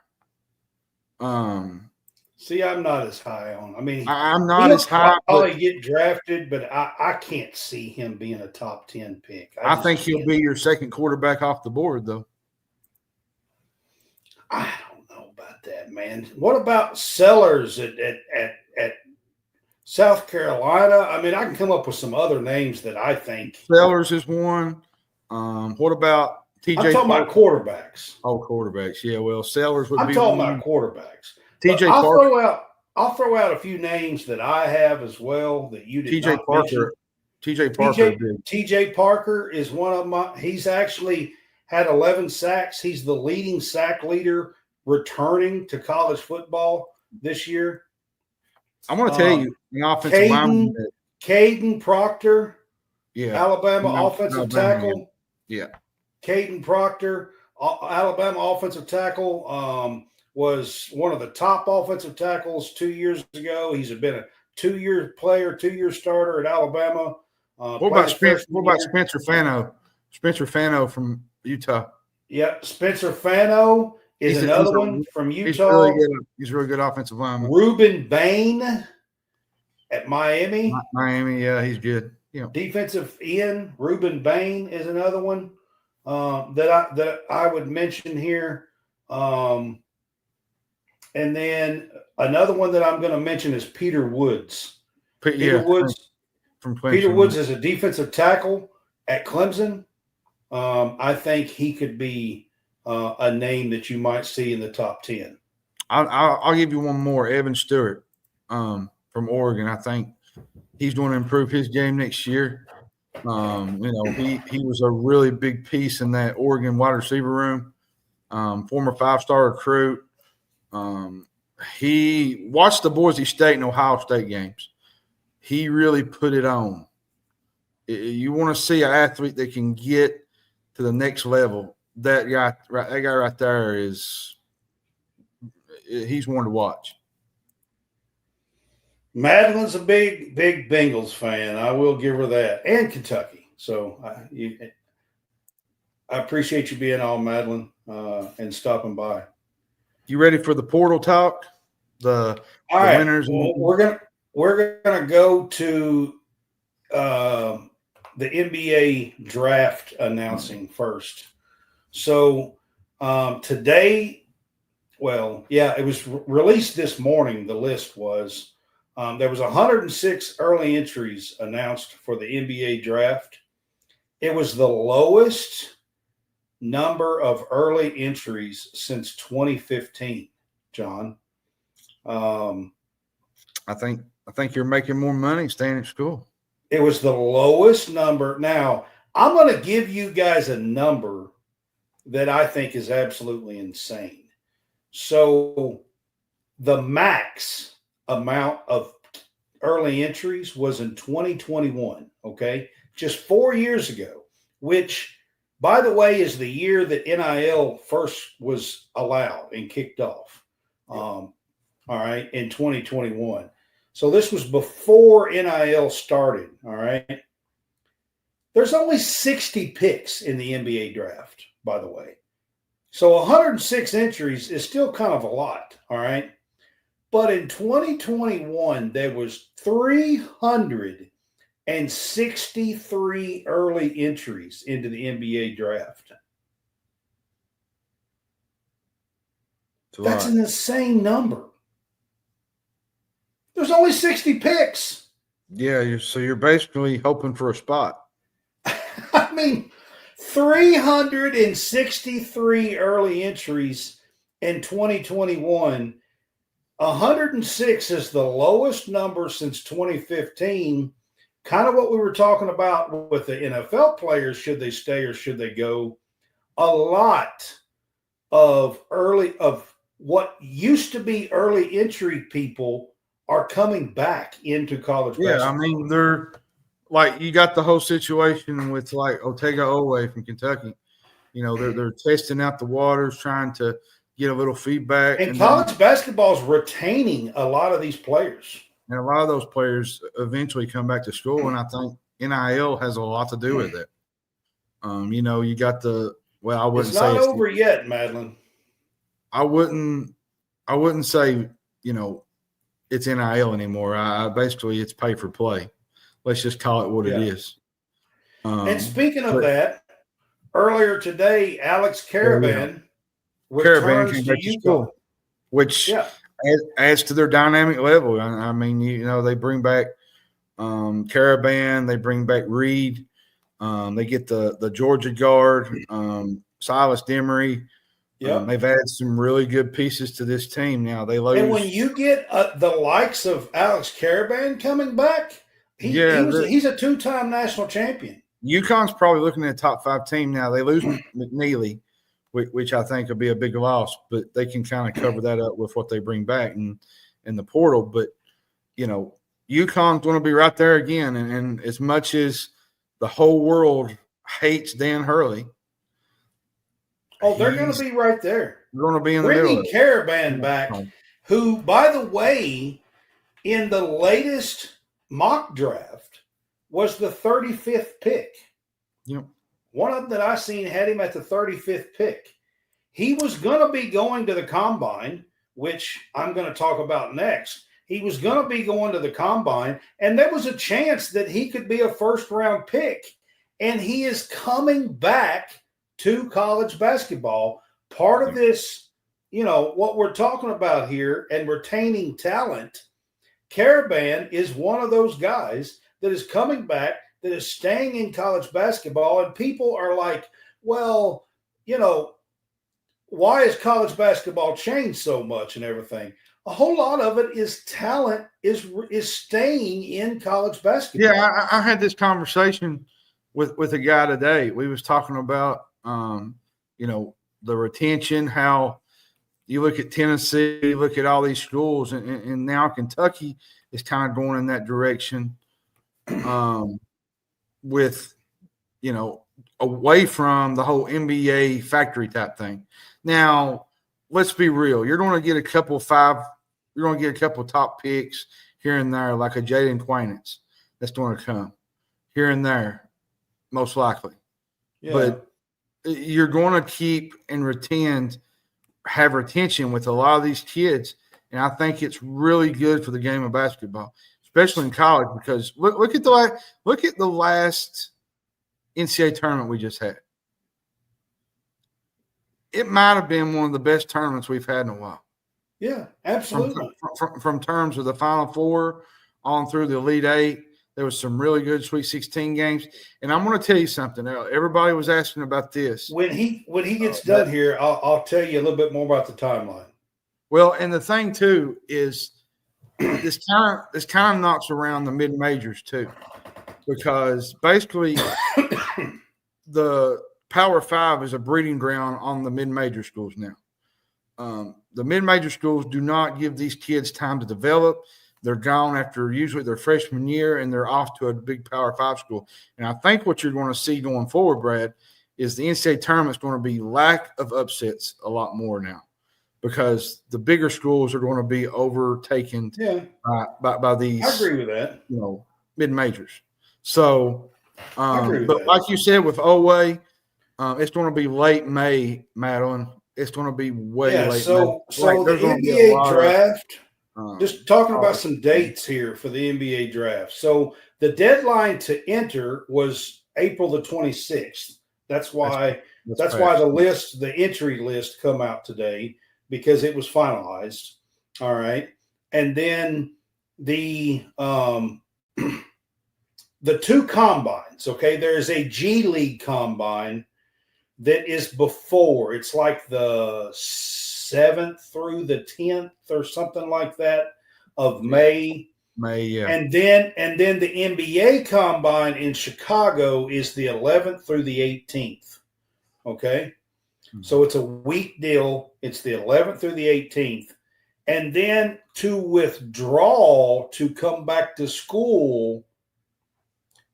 See, I'm not as high on. I mean, I'm not as high. He'll probably get drafted, but I can't see him being a top 10 pick. I think he'll be your second quarterback off the board, though. I don't know about that, man. What about Sellers at South Carolina? I mean, I can come up with some other names that I think. Sellers is one. What about TJ? I'm talking about quarterbacks. Oh, quarterbacks. Yeah, well, Sellers would I'm be talking one. about quarterbacks. TJ Parker. I'll throw out a few names that I have as well that you did not mention. TJ Parker is one of my. He's actually had 11 sacks. He's the leading sack leader returning to college football this year. I want to tell you, the offensive lineman, Caden Proctor, Alabama offensive tackle. Yeah. Caden Proctor, Alabama offensive tackle, was one of the top offensive tackles 2 years ago. He's been a 2-year player, 2-year starter at Alabama. What about Spencer Fano? Spencer Fano from Utah. Yep, Spencer Fano is another one from Utah. He's a really good offensive lineman. Ruben Bain at Miami. Miami, yeah, he's good. Yeah. Defensive end Ruben Bain is another one that I would mention here. And then another one that I'm going to mention is Peter Woods. Peter Woods from Clemson. Peter Woods is a defensive tackle at Clemson. I think he could be a name that you might see in the top 10. I'll give you one more. Evan Stewart from Oregon. I think he's going to improve his game next year. He was a really big piece in that Oregon wide receiver room. Former 5-star recruit. He watched the Boise State and Ohio State games. He really put it on. You want to see an athlete that can get to the next level. That guy right there he's one to watch. Madeline's a big Bengals fan. I will give her that, and Kentucky. So I appreciate you being on, Madeline, and stopping by. You ready for the portal talk? The winners. Well, we're gonna go to the NBA draft announcing first. So today, it was released this morning. The list was there was 106 early entries announced for the NBA draft. It was the lowest number of early entries since 2015, John. I think you're making more money staying at school. It was the lowest number. Now, I'm going to give you guys a number that I think is absolutely insane. So the max amount of early entries was in 2021, okay? Just 4 years ago, which, by the way, is the year that NIL first was allowed and kicked off. All right, in 2021. So this was before NIL started, all right? There's only 60 picks in the NBA draft, by the way. So 106 entries is still kind of a lot, all right? But in 2021, there was 363 early entries into the NBA draft. That's an insane number. There's only 60 picks. Yeah, you're basically hoping for a spot. I mean, 363 early entries in 2021. 106 is the lowest number since 2015. Kind of what we were talking about with the NFL players, should they stay or should they go? A lot of what used to be early entry people are coming back into college basketball. I mean, they're like, you got the whole situation with like Otega Oweh from Kentucky. You know, they're testing out the waters, trying to get a little feedback. And college basketball is retaining a lot of these players. And a lot of those players eventually come back to school, and I think NIL has a lot to do with it. You know, you got I wouldn't say it's not over yet, Madeline. I wouldn't say, you know, it's NIL anymore. Basically it's pay for play. Let's just call it what it is. And speaking of that, earlier today, Alex Karaban returns to UConn, which adds to their dynamic level. I mean, you know, they bring back Karaban, they bring back Reed, they get the Georgia guard, Silas Demery. They've added some really good pieces to this team. Now they lose. And when you get the likes of Alex Karaban coming back, he's a two-time national champion. UConn's probably looking at a top 5 team now. They lose McNeely, which I think will be a big loss, but they can kind of cover that up with what they bring back in the portal. But, you know, UConn's going to be right there again. And as much as the whole world hates Dan Hurley, they're going to be right there. They're going to be in the middle. Bringing Karaban back, who, by the way, in the latest mock draft was the 35th pick. Yep. One of them that I seen had him at the 35th pick. He was going to be going to the combine, which I'm going to talk about next. He was going to be going to the combine, and there was a chance that he could be a first-round pick. And he is coming back to college basketball. Part of this, you know, what we're talking about here and retaining talent, Karaban is one of those guys that is coming back, that is staying in college basketball. And people are like, well, you know, why has college basketball changed so much and everything? A whole lot of it is talent is staying in college basketball. Yeah, I had this conversation with a guy today. We was talking about, you know, the retention, how you look at Tennessee, you look at all these schools, and now Kentucky is kind of going in that direction with, you know, away from the whole NBA factory type thing. Now, let's be real. You're going to get a couple top picks here and there, like a Jaden Quainance that's going to come here and there, most likely. Yeah. But you're going to keep and have retention with a lot of these kids, and I think it's really good for the game of basketball, especially in college, because look at the last NCAA tournament we just had. It might have been one of the best tournaments we've had in a while. Yeah, absolutely. From terms of the Final Four on through the Elite Eight, there was some really good Sweet 16 games. And I'm going to tell you something. Everybody was asking about this. When he gets done here, I'll tell you a little bit more about the timeline. Well, and the thing too is this kind of knocks around the mid majors too, because basically the Power Five is a breeding ground on the mid major schools now. The mid major schools do not give these kids time to develop. They're gone after usually their freshman year, and they're off to a big Power Five school. And I think what you're going to see going forward, Brad, is the NCAA tournament's going to be lack of upsets a lot more now, because the bigger schools are going to be overtaken by these. I agree with that. You know, mid majors. So, but like you said with Oweh, it's going to be late May, Madeline. It's going to be way late. So the NBA draft. Just talking about some dates here for the NBA draft. So the deadline to enter was April the 26th. That's why the entry list come out today. because it was finalized. All right. And then the the two combines, okay? There's a G League combine that is before. It's like the 7th through the 10th or something like that of May. Yeah. And then the NBA combine in Chicago is the 11th through the 18th. Okay? Mm-hmm. So it's a week deal. It's the 11th through the 18th. And then to withdraw to come back to school,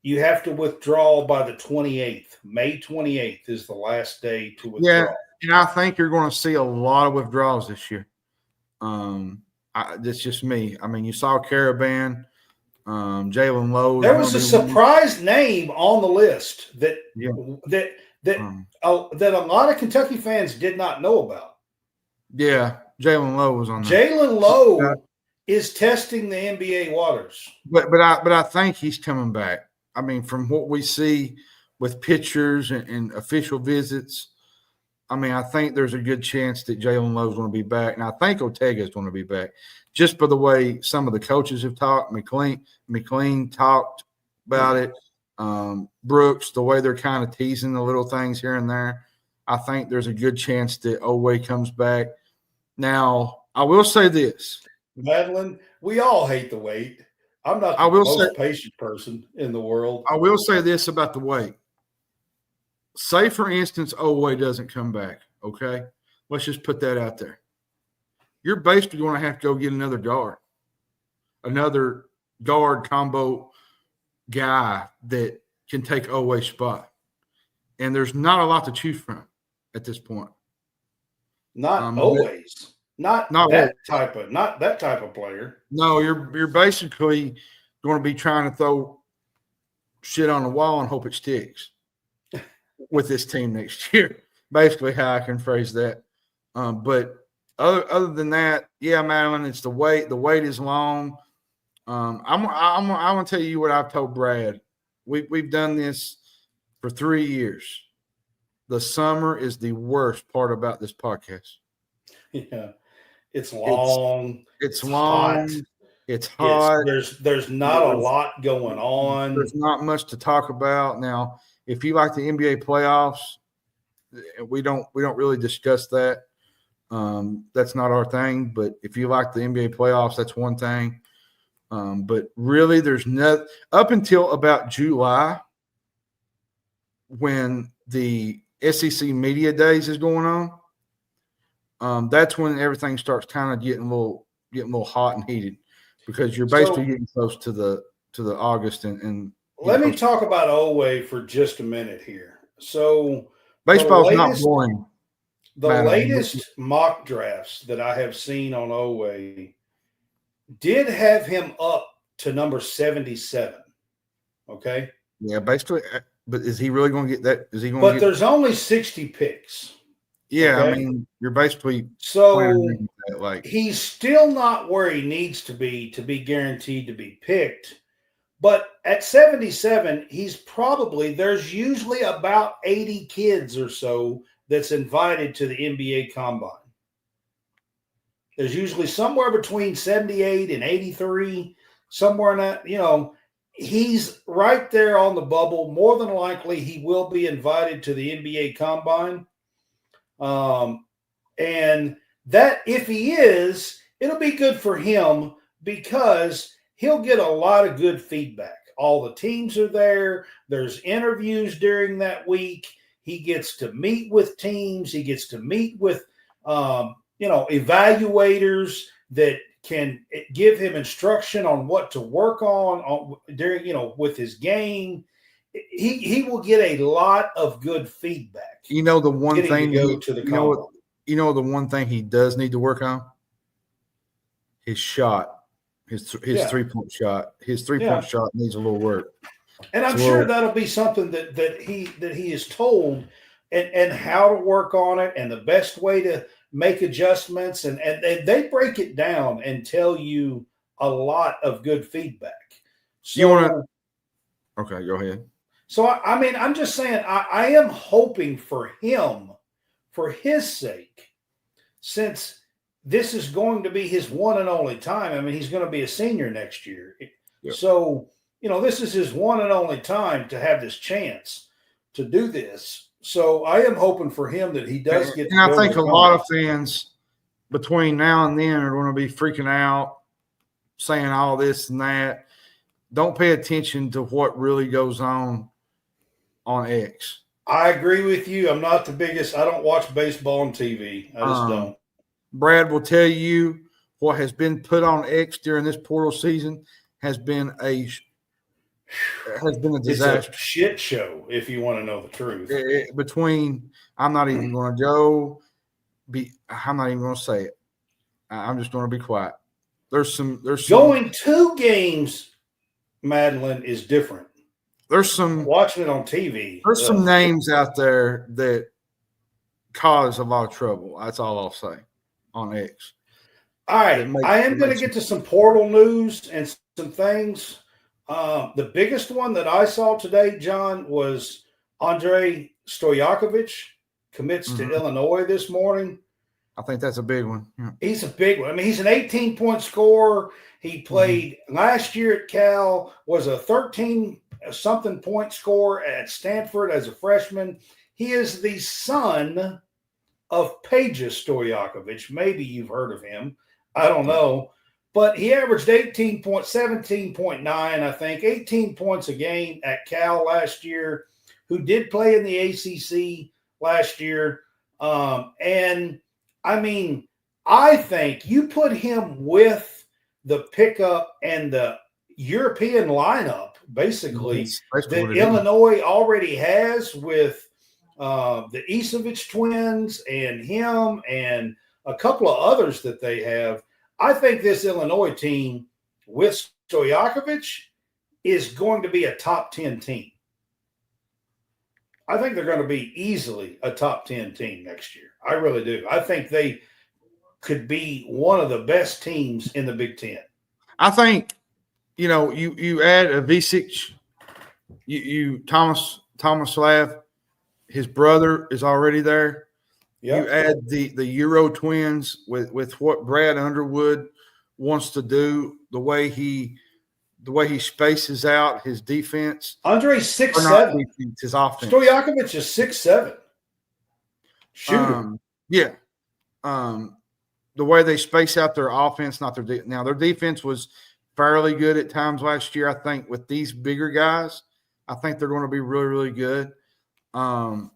you have to withdraw by the 28th. May 28th is the last day to withdraw. Yeah, and I think you're going to see a lot of withdrawals this year. That's just me. I mean, you saw Karaban, Jalen Lowe. There was a surprise name on the list that a lot of Kentucky fans did not know about. Yeah, Jalen Lowe was on there. Jalen Lowe is testing the NBA waters. But I think he's coming back. I mean, from what we see with pictures and official visits, I mean, I think there's a good chance that Jalen Lowe's going to be back. And I think Ortega's going to be back just by the way some of the coaches have talked. McLean talked about it. Brooks, the way they're kind of teasing the little things here and there. I think there's a good chance that Oweh comes back. Now, I will say this. Madeline, we all hate the wait. I'm not the most patient person in the world. I will say this about the wait. Say, for instance, Oweh doesn't come back, okay? Let's just put that out there. You're basically going to have to go get another guard combo guy that can take Oweh's spot. And there's not a lot to choose from at this point. Not always. Not that type of player. No, you're basically going to be trying to throw shit on the wall and hope it sticks with this team next year. Basically, how I can phrase that. But other than that, yeah, Madeline, it's the wait. The wait is long. I'm going to tell you what I've told Brad. We've done this for 3 years. The summer is the worst part about this podcast. Yeah. It's long. It's long. Hot. It's hot. There's not a lot going on. There's not much to talk about. Now, if you like the NBA playoffs, we don't really discuss that. That's not our thing. But if you like the NBA playoffs, that's one thing. But really, there's nothing up until about July when the SEC Media Days is going on. That's when everything starts kind of getting a little hot and heated because you're basically getting close to the August and let me talk about Oweh for just a minute here. So baseball's not boring. The latest mock drafts that I have seen on Oweh did have him up to number 77. Okay. Yeah, basically, but is he really going to get that? Is he going? But there's only 60 picks. Yeah, okay? I mean, you're basically he's still not where he needs to be guaranteed to be picked. But at 77, there's usually about 80 kids or so that's invited to the NBA Combine. There's usually somewhere between 78 and 83, somewhere in that, he's right there on the bubble. More than likely, he will be invited to the NBA Combine. And that if he is, it'll be good for him because he'll get a lot of good feedback. All the teams are there. There's interviews during that week. He gets to meet with teams. He gets to meet with, evaluators that can give him instruction on what to work on during, with his game. He will get a lot of good feedback. The one thing the one thing he does need to work on? His shot. His 3-point shot. His 3-point shot needs a little work. And I'm sure that'll be something that he is told and how to work on it and the best way to make adjustments. And they break it down and tell you a lot of good feedback. So, okay, go ahead. So, I mean, I'm just saying I am hoping for him, for his sake, since this is going to be his one and only time. I mean, he's going to be a senior next year. Yep. So, this is his one and only time to have this chance to do this. So I am hoping for him that he does get to And I build think a a lot of company. fans between now and then are going to be freaking out, saying all this and that. Don't pay attention to what really goes on X. I agree with you. I'm not the biggest. I don't watch baseball on TV. I just don't. Brad will tell you what has been put on X during this portal season has been a disaster. It's a shit show, if you want to know the truth. I'm not even going to go. I'm not even going to say it. I'm just going to be quiet. There's some going to games. Madeline is different. There's some watching it on TV. There's some names out there that cause a lot of trouble. That's all I'll say on X. All right, I am going to get to some portal news and some things. The biggest one that I saw today, John, was Andrej Stojokovic commits to Illinois this morning. I think that's a big one. Yeah. He's a big one. I mean, he's an 18-point scorer. He played last year at Cal, was a 13-something point scorer at Stanford as a freshman. He is the son of Peja Stojakovic. Maybe you've heard of him. I don't know. But he averaged 17.9, I think, 18 points a game at Cal last year, who did play in the ACC last year. And, I mean, I think you put him with the pickup and the European lineup, basically, that Illinois already has with the Isovich twins and him and a couple of others that they have. I think this Illinois team with Stojakovic is going to be a top 10 team. I think they're going to be easily a top 10 team next year. I really do. I think they could be one of the best teams in the Big Ten. I think, you add a Visic, you Thomas Slav, his brother is already there. Yep. You add the Euro twins with what Brad Underwood wants to do, the way he spaces out his defense. Andre's 6'7". His offense. Stojakovic is 6'7". Shooter. Yeah. The way they space out their offense, not their now their defense was fairly good at times last year. I think with these bigger guys, I think they're going to be really, really good. I'm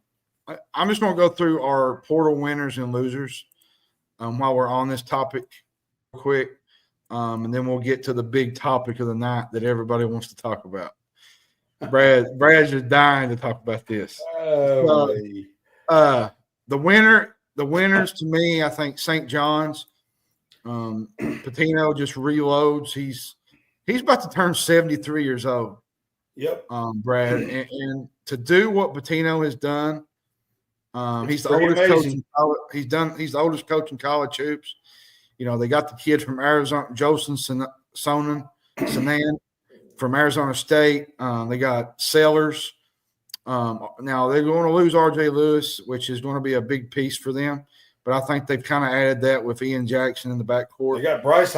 just going to go through our portal winners and losers while we're on this topic real quick, and then we'll get to the big topic of the night that everybody wants to talk about. Brad's just dying to talk about this. The winners to me, I think St. John's. Patino just reloads. He's about to turn 73 years old. Yep. Brad, and to do what Patino has done, he's the oldest coach in college. He's the oldest coach in college hoops. They got the kid from Arizona, Joseph Sonnen from Arizona State. They got Sellers. Now they're going to lose RJ Lewis, which is going to be a big piece for them. But I think they've kind of added that with Ian Jackson in the backcourt. They got Bryce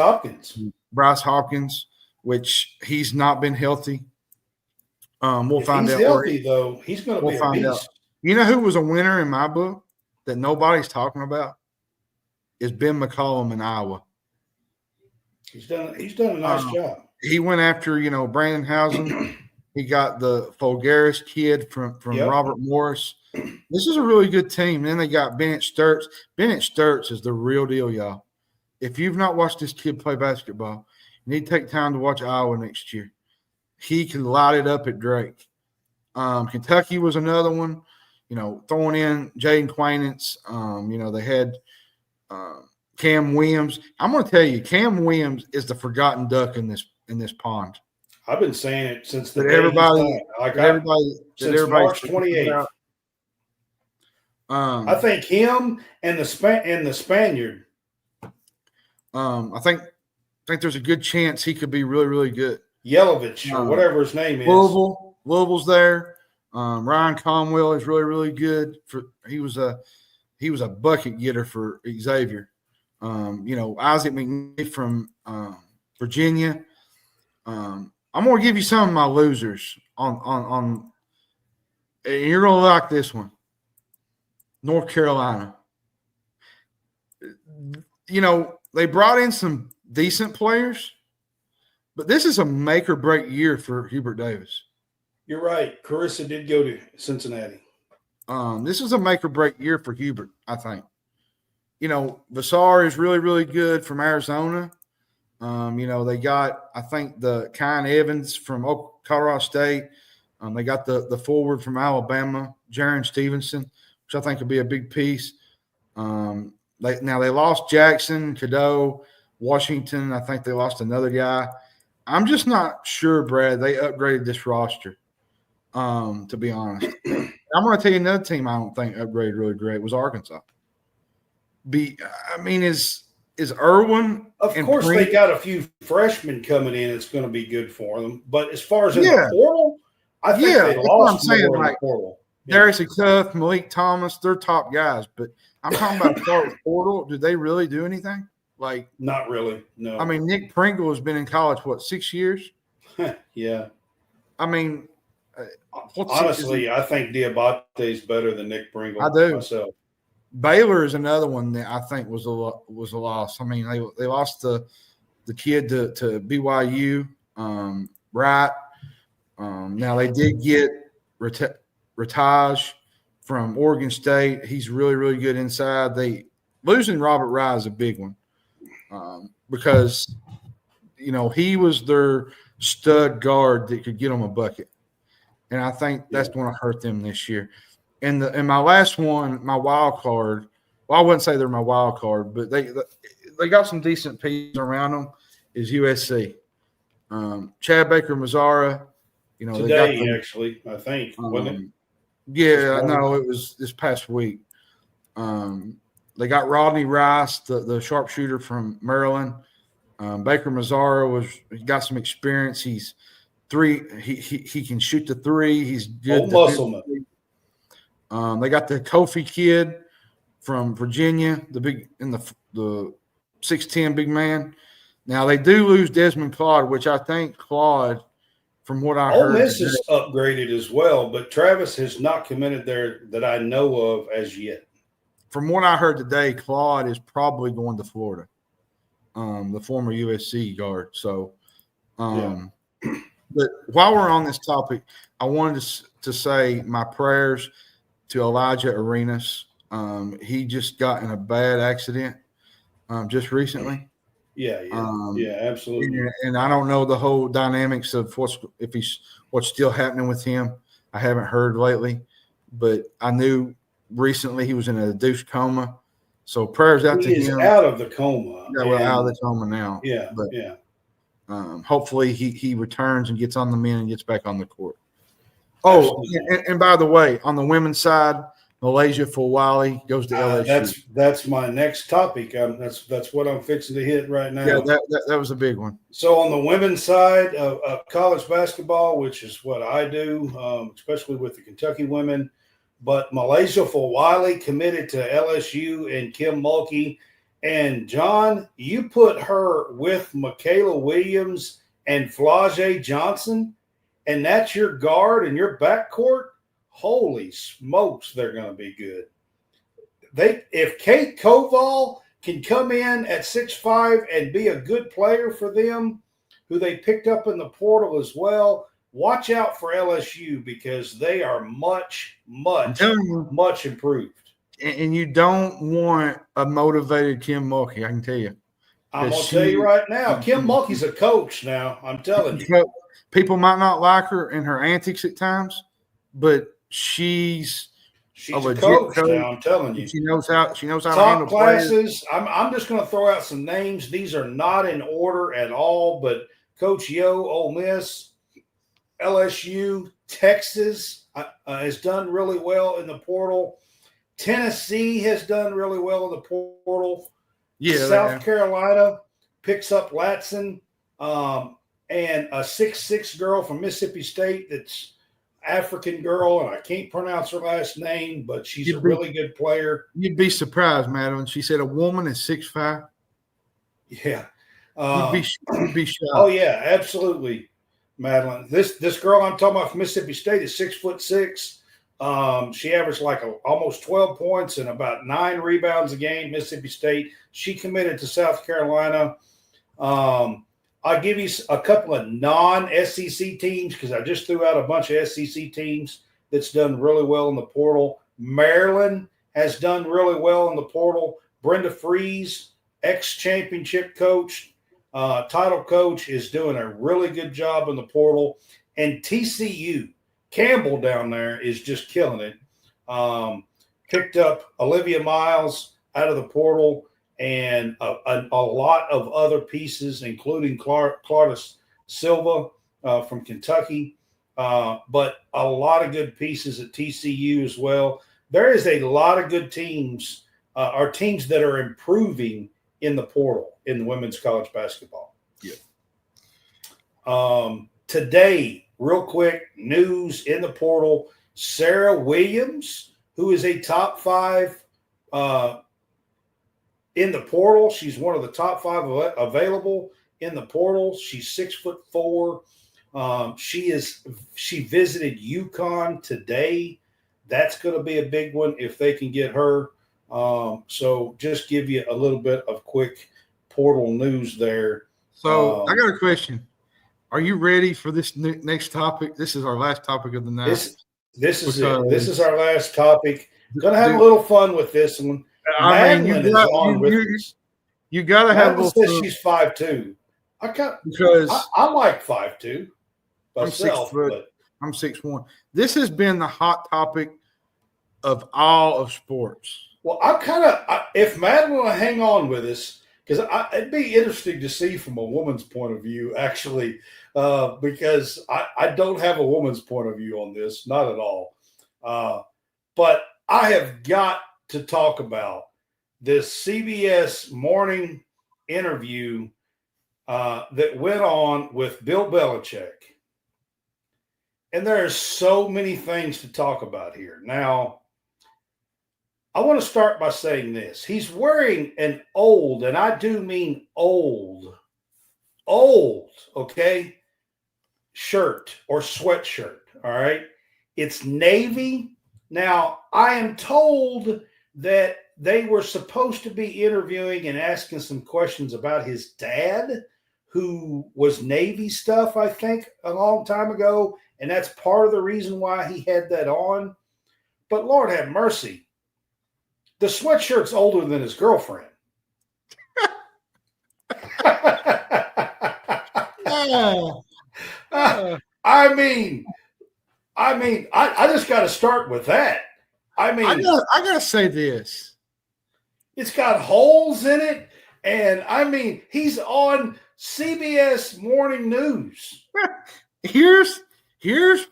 Hopkins, which he's not been healthy. We'll find out. He's healthy, though. He's going to be a beast. Out. You know who was a winner in my book that nobody's talking about? Is Ben McCollum in Iowa. He's done a nice job. He went after, Brandon Housen. He got the Fulgaris kid from Robert Morris. This is a really good team. Then they got Bennett Sturts. Bennett Sturts is the real deal, y'all. If you've not watched this kid play basketball, you need to take time to watch Iowa next year. He can light it up at Drake. Kentucky was another one. Throwing in Jaden Quainance. They had Cam Williams. I'm going to tell you, Cam Williams is the forgotten duck in this pond. I've been saying it since since March 28th. I think him and the Spaniard. I think there's a good chance he could be really, really good. Yelovich or whatever his name is. Louisville's there. Ryan Conwell is really, really good. He was a bucket getter for Xavier. Isaac McNeely from Virginia. I'm going to give you some of my losers on and you're going to like this one. North Carolina. They brought in some decent players, but this is a make or break year for Hubert Davis. You're right. Carissa did go to Cincinnati. This is a make or break year for Hubert, I think. Vassar is really, really good from Arizona. They got, I think, the Kyan Evans from Colorado State. They got the forward from Alabama, Jaron Stevenson, which I think will be a big piece. They lost Jackson, Cadeau, Washington. I think they lost another guy. I'm just not sure, Brad. They upgraded this roster, to be honest. I'm going to tell you another team I don't think upgraded really great was Arkansas. Is Irwin? Of course, they got a few freshmen coming in. It's going to be good for them. But as far as in the portal, I think they lost more in the portal. Darius Cuff, Malik Thomas, they're top guys. But I'm talking about the portal. Did they really do anything? Not really. No. Nick Pringle has been in college, 6 years? Yeah. Honestly, I think Diabate's better than Nick Pringle. I do myself. Baylor is another one that I think was a loss. They lost the kid to BYU, right? Now they did get Rataj from Oregon State. He's really, really good inside. Losing Robert Rye is a big one because he was their stud guard that could get them a bucket, and I think that's going to hurt them this year. And my last one, my wild card. Well, I wouldn't say they're my wild card, but they got some decent pieces around them. Is USC, Chad Baker Mazzara. Today, actually, I think, wasn't it? Yeah, no, it was this past week. They got Rodney Rice, the sharpshooter from Maryland. Baker Mazzara he got some experience. He's he can shoot the three. He's good. Old muscleman. They got the Kofi kid from Virginia, the 6'10" big man. Now they do lose Desmond Claude, which I think Claude, from what I heard, Ole Miss is upgraded as well, but Travis has not committed there that I know of as yet. From what I heard today, Claude is probably going to Florida, the former USC guard. So, but while we're on this topic, I wanted to say my prayers to Elijah Arenas. He just got in a bad accident just recently. Yeah, absolutely. And I don't know the whole dynamics of what's still happening with him. I haven't heard lately, but I knew recently he was in a induced coma. So prayers out to him. He is out of the coma. Yeah, we're out of the coma now. Yeah, but, yeah. Hopefully he returns and gets on the men and gets back on the court. Oh, and by the way, on the women's side, Mylaysia Fulwiley goes to LSU. That's my next topic. That's what I'm fixing to hit right now. Yeah, that was a big one. So on the women's side of college basketball, which is what I do, especially with the Kentucky women, but Mylaysia Fulwiley committed to LSU and Kim Mulkey. And, John, you put her with Michaela Williams and Flau'jae Johnson, and that's your guard and your backcourt. Holy smokes, they're going to be good. If Kate Koval can come in at 6'5" and be a good player for them, who they picked up in the portal as well, watch out for LSU because they are much improved. And you don't want a motivated Kim Mulkey, I can tell you. I'm going to tell you right now, Kim Mulkey's a coach now, I'm telling you. People might not like her and her antics at times, but she's a coach now, I'm telling you. She knows how to handle top classes. I'm just going to throw out some names. These are not in order at all, but Coach Yo, Ole Miss, LSU, Texas has done really well in the portal. Tennessee has done really well in the portal. Yeah, South Carolina picks up Latson and a 6'6" girl from Mississippi State that's African girl, and I can't pronounce her last name, but she's a really good player. You'd be surprised, Madeline. She said a woman is 6'5". Yeah. You'd be shocked. Oh, yeah, absolutely, Madeline. This girl I'm talking about from Mississippi State is 6'6". She averaged like almost 12 points and about 9 rebounds a game, Mississippi State. She committed to South Carolina. I'll give you a couple of non-SEC teams because I just threw out a bunch of SEC teams that's done really well in the portal. Maryland has done really well in the portal. Brenda Freeze, ex-championship coach, title coach, is doing a really good job in the portal. And TCU, Campbell down there is just killing it. Picked up Olivia Miles out of the portal and a lot of other pieces, including Clartis Silva from Kentucky, but a lot of good pieces at TCU as well. There is a lot of good teams, or teams that are improving in the portal in women's college basketball. Yeah. Today, real quick, news in the portal, Sarah Williams, who is a top 5 in the portal. She's one of the top 5 available in the portal. She's 6'4". She visited UConn today. That's going to be a big one if they can get her. So just give you a little bit of quick portal news there. So I got a question. Are you ready for this next topic? This is our last topic of the night. This is it. This is our last topic. Going to have a little fun with this one. Madeline is on with us. You got to have a little says fun. She's 5'2". Because I like 5'2" myself. I'm 6'1". This has been the hot topic of all of sports. Well, if Madeline will hang on with us, because it'd be interesting to see from a woman's point of view, actually, because I don't have a woman's point of view on this, not at all. But I have got to talk about this CBS morning interview that went on with Bill Belichick. And there are so many things to talk about here. Now, I want to start by saying this. He's wearing an old, and I do mean old, okay, shirt or sweatshirt, all right? It's navy. Now, I am told that they were supposed to be interviewing and asking some questions about his dad, who was Navy stuff, I think, a long time ago, and that's part of the reason why he had that on. But Lord have mercy, the sweatshirt's older than his girlfriend. I mean, I just got to start with that. I mean, I gotta say this. It's got holes in it, and I mean, he's on CBS Morning News. Here's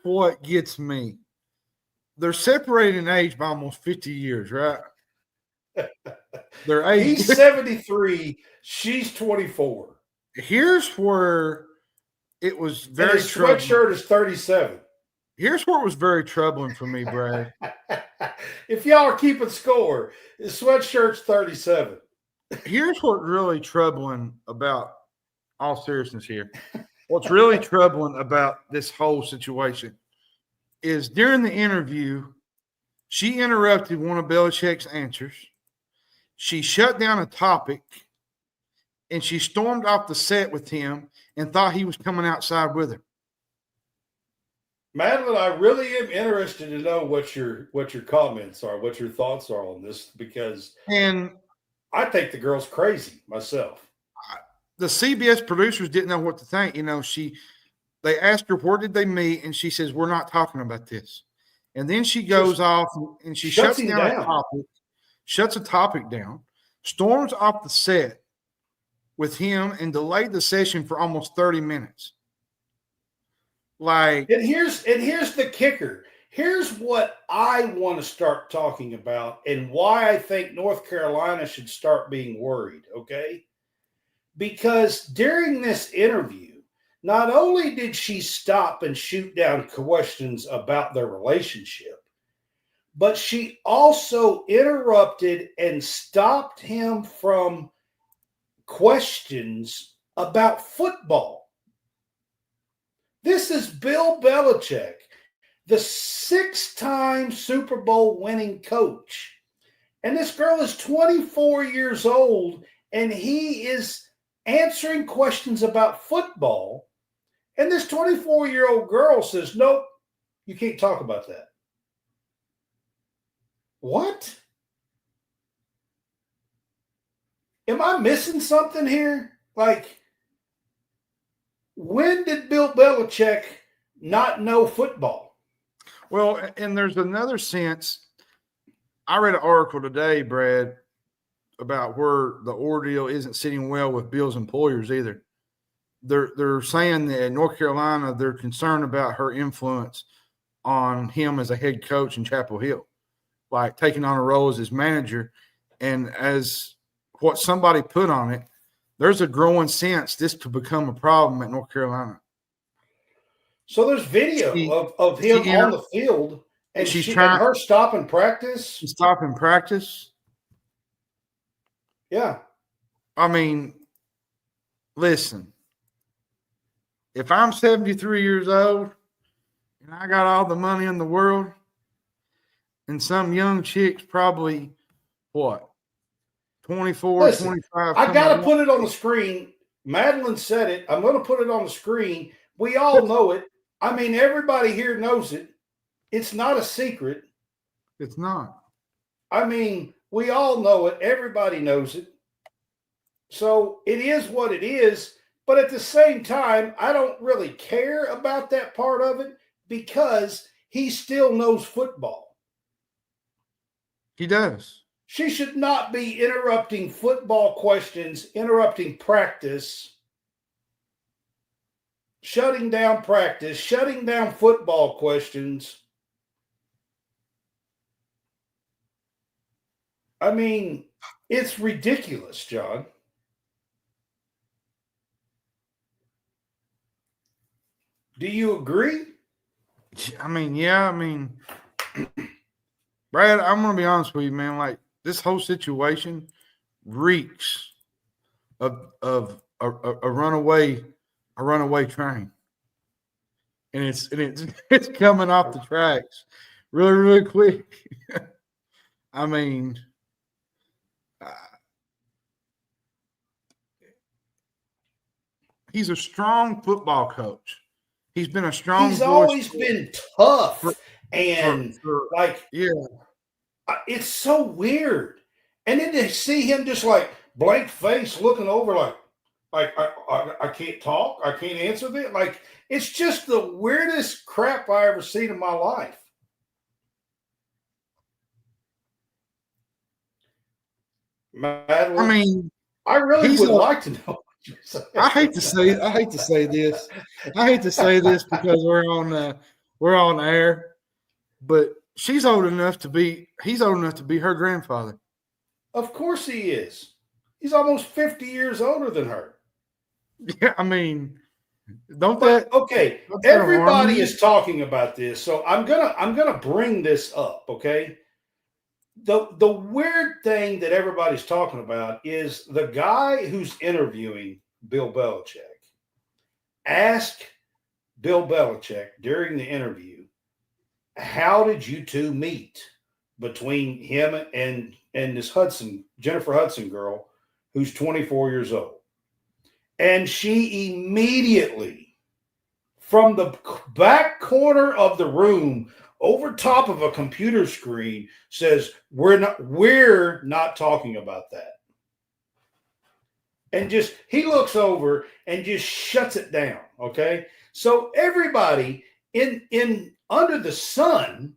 what gets me. They're separated in age by almost 50 years, right? Their age. He's 73. She's 24. Here's where it was very and his troubling. Sweatshirt is 37. Here's where it was very troubling for me, Brad. If y'all are keeping score, his sweatshirt's 37. Here's what's really troubling about all seriousness here. What's really troubling about this whole situation is during the interview, she interrupted one of Belichick's answers. She shut down a topic, and she stormed off the set with him and thought he was coming outside with her. Madeline, I really am interested to know what your comments are, what your thoughts are on this, because I think the girl's crazy myself. The CBS producers didn't know what to think. You know, they asked her, where did they meet? And she says, we're not talking about this. And then she goes off and she shuts down a topic, shuts a topic down, storms off the set with him and delayed the session for almost 30 minutes. And here's the kicker. Here's what I want to start talking about and why I think North Carolina should start being worried, okay? Because during this interview, not only did she stop and shoot down questions about their relationship, but she also interrupted and stopped him from questions about football. This is Bill Belichick, the 6-time Super Bowl winning coach. And this girl is 24 years old, and he is answering questions about football. And this 24-year-old girl says, nope, you can't talk about that. What? Am I missing something here? Like, when did Bill Belichick not know football? Well, and there's another sense. I read an article today, Brad, about where the ordeal isn't sitting well with Bill's employers either. They're saying that in North Carolina, they're concerned about her influence on him as a head coach in Chapel Hill, like taking on a role as his manager. And as what somebody put on it, there's a growing sense this could become a problem at North Carolina. So there's video of him on the field, and and her stopping practice. She's stopping practice. Yeah. I mean, listen, if I'm 73 years old and I got all the money in the world and some young chick's probably, what, 24, Listen, 25. I got to put it on the screen. Madeline said it. I'm going to put it on the screen. We all know it. I mean, everybody here knows it. It's not a secret. It's not. I mean, we all know it. Everybody knows it. So it is what it is. But at the same time, I don't really care about that part of it because he still knows football. He does. She should not be interrupting football questions, interrupting practice, shutting down practice, shutting down football questions. I mean, it's ridiculous, John. Do you agree? I mean, yeah. I mean, Brad, I'm going to be honest with you, man. Like, this whole situation reeks of a runaway train, and it's coming off the tracks really, really quick. I mean, he's a strong football coach. He's been a strong. He's always been tough and yeah. It's so weird. And then to see him just like blank face looking over like I can't talk. I can't answer that. Like, it's just the weirdest crap I ever seen in my life. Madeline, I mean, I really would like to know what you're saying. I hate to say this. I hate to say this because we're on air, but he's old enough to be her grandfather. Of course he is. He's almost 50 years older than her. Yeah, I mean, everybody is talking about this, so I'm gonna bring this up, okay? The weird thing that everybody's talking about is the guy who's interviewing Bill Belichick asked Bill Belichick during the interview, how did you two meet between him and this Jennifer Hudson girl who's 24 years old? And she immediately, from the back corner of the room, over top of a computer screen, says, we're not talking about that. And he looks over and just shuts it down. Okay. So everybody in under the sun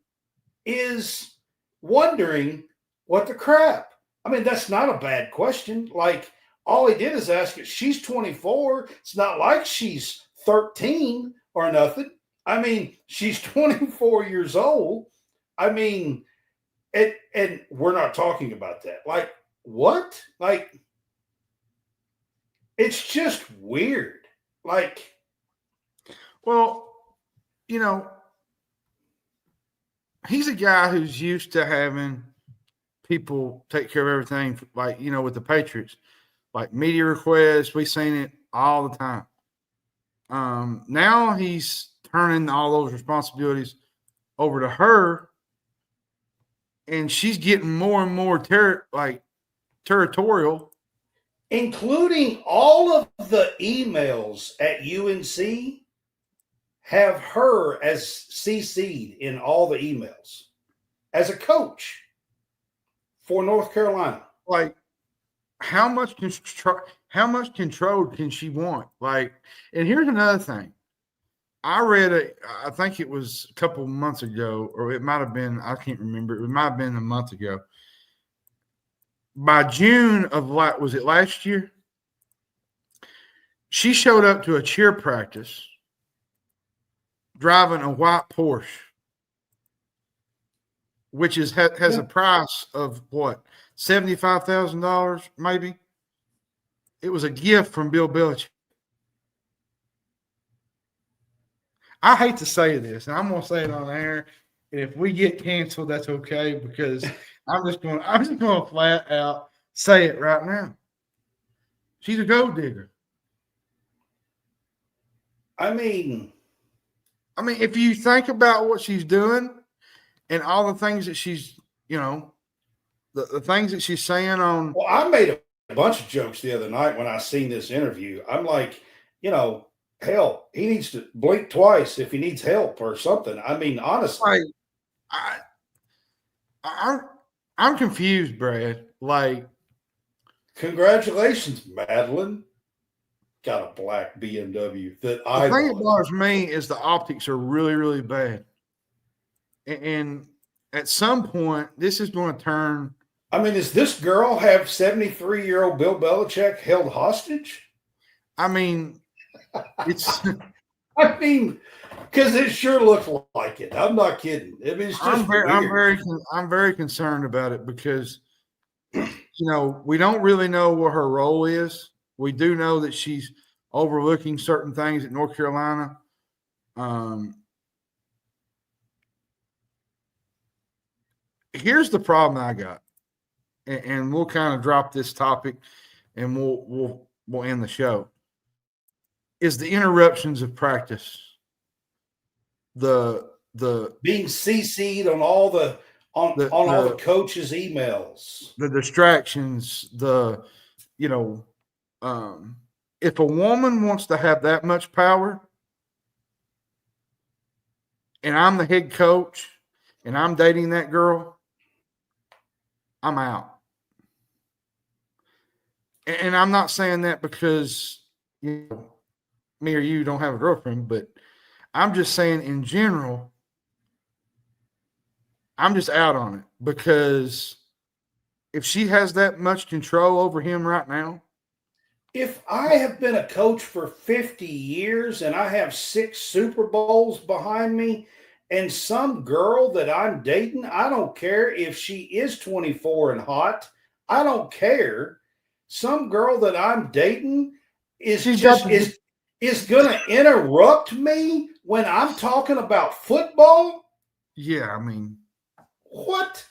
is wondering what the crap. I mean, that's not a bad question. Like, all he did is ask it. She's 24. It's not like she's 13 or nothing. I mean, she's 24 years old. I mean, and we're not talking about that. Like, what? Like, it's just weird. Like, Well, you know, he's a guy who's used to having people take care of everything, like, with the Patriots, like media requests. We've seen it all the time. Now he's turning all those responsibilities over to her, and she's getting more and more territorial, including all of the emails at UNC have her as CC'd in all the emails as a coach for North Carolina. Like, how much control can she want? Like, and here's another thing. I read I think it was a couple of months ago, or it might have been, I can't remember. It might have been a month ago. By June of was it last year? She showed up to a cheer practice driving a white Porsche, which has a price of what, $75,000 maybe. It was a gift from Bill Belichick. I hate to say this, and I'm going to say it on air. And if we get canceled, that's okay, because I'm just going to flat out say it right now. She's a gold digger. I mean, if you think about what she's doing and all the things that she's, the things that she's saying on. Well, I made a bunch of jokes the other night when I seen this interview. I'm like, hell, he needs to blink twice if he needs help or something. I mean, honestly. I'm confused, Brad. Like, congratulations, Madeline. Got a black BMW that the thing that bothers me is the optics are really, really bad. And at some point, this is going to turn. I mean, does this girl have 73-year-old Bill Belichick held hostage? I mean, it's. I mean, because it sure looked like it. I'm not kidding. I mean, it's just I'm very concerned about it because, we don't really know what her role is. We do know that she's overlooking certain things at North Carolina. Here's the problem I got, and we'll kind of drop this topic, and we'll end the show. Is the interruptions of practice, the being CC'd on all the all the coaches' emails, the distractions, if a woman wants to have that much power, and I'm the head coach, and I'm dating that girl, I'm out. And I'm not saying that because me or you don't have a girlfriend, but I'm just saying in general, I'm just out on it, because if she has that much control over him right now. If I have been a coach for 50 years and I have 6 Super Bowls behind me, and some girl that I'm dating, I don't care if she is 24 and hot. I don't care. Some girl that I'm dating is going to interrupt me when I'm talking about football. Yeah, I mean, what?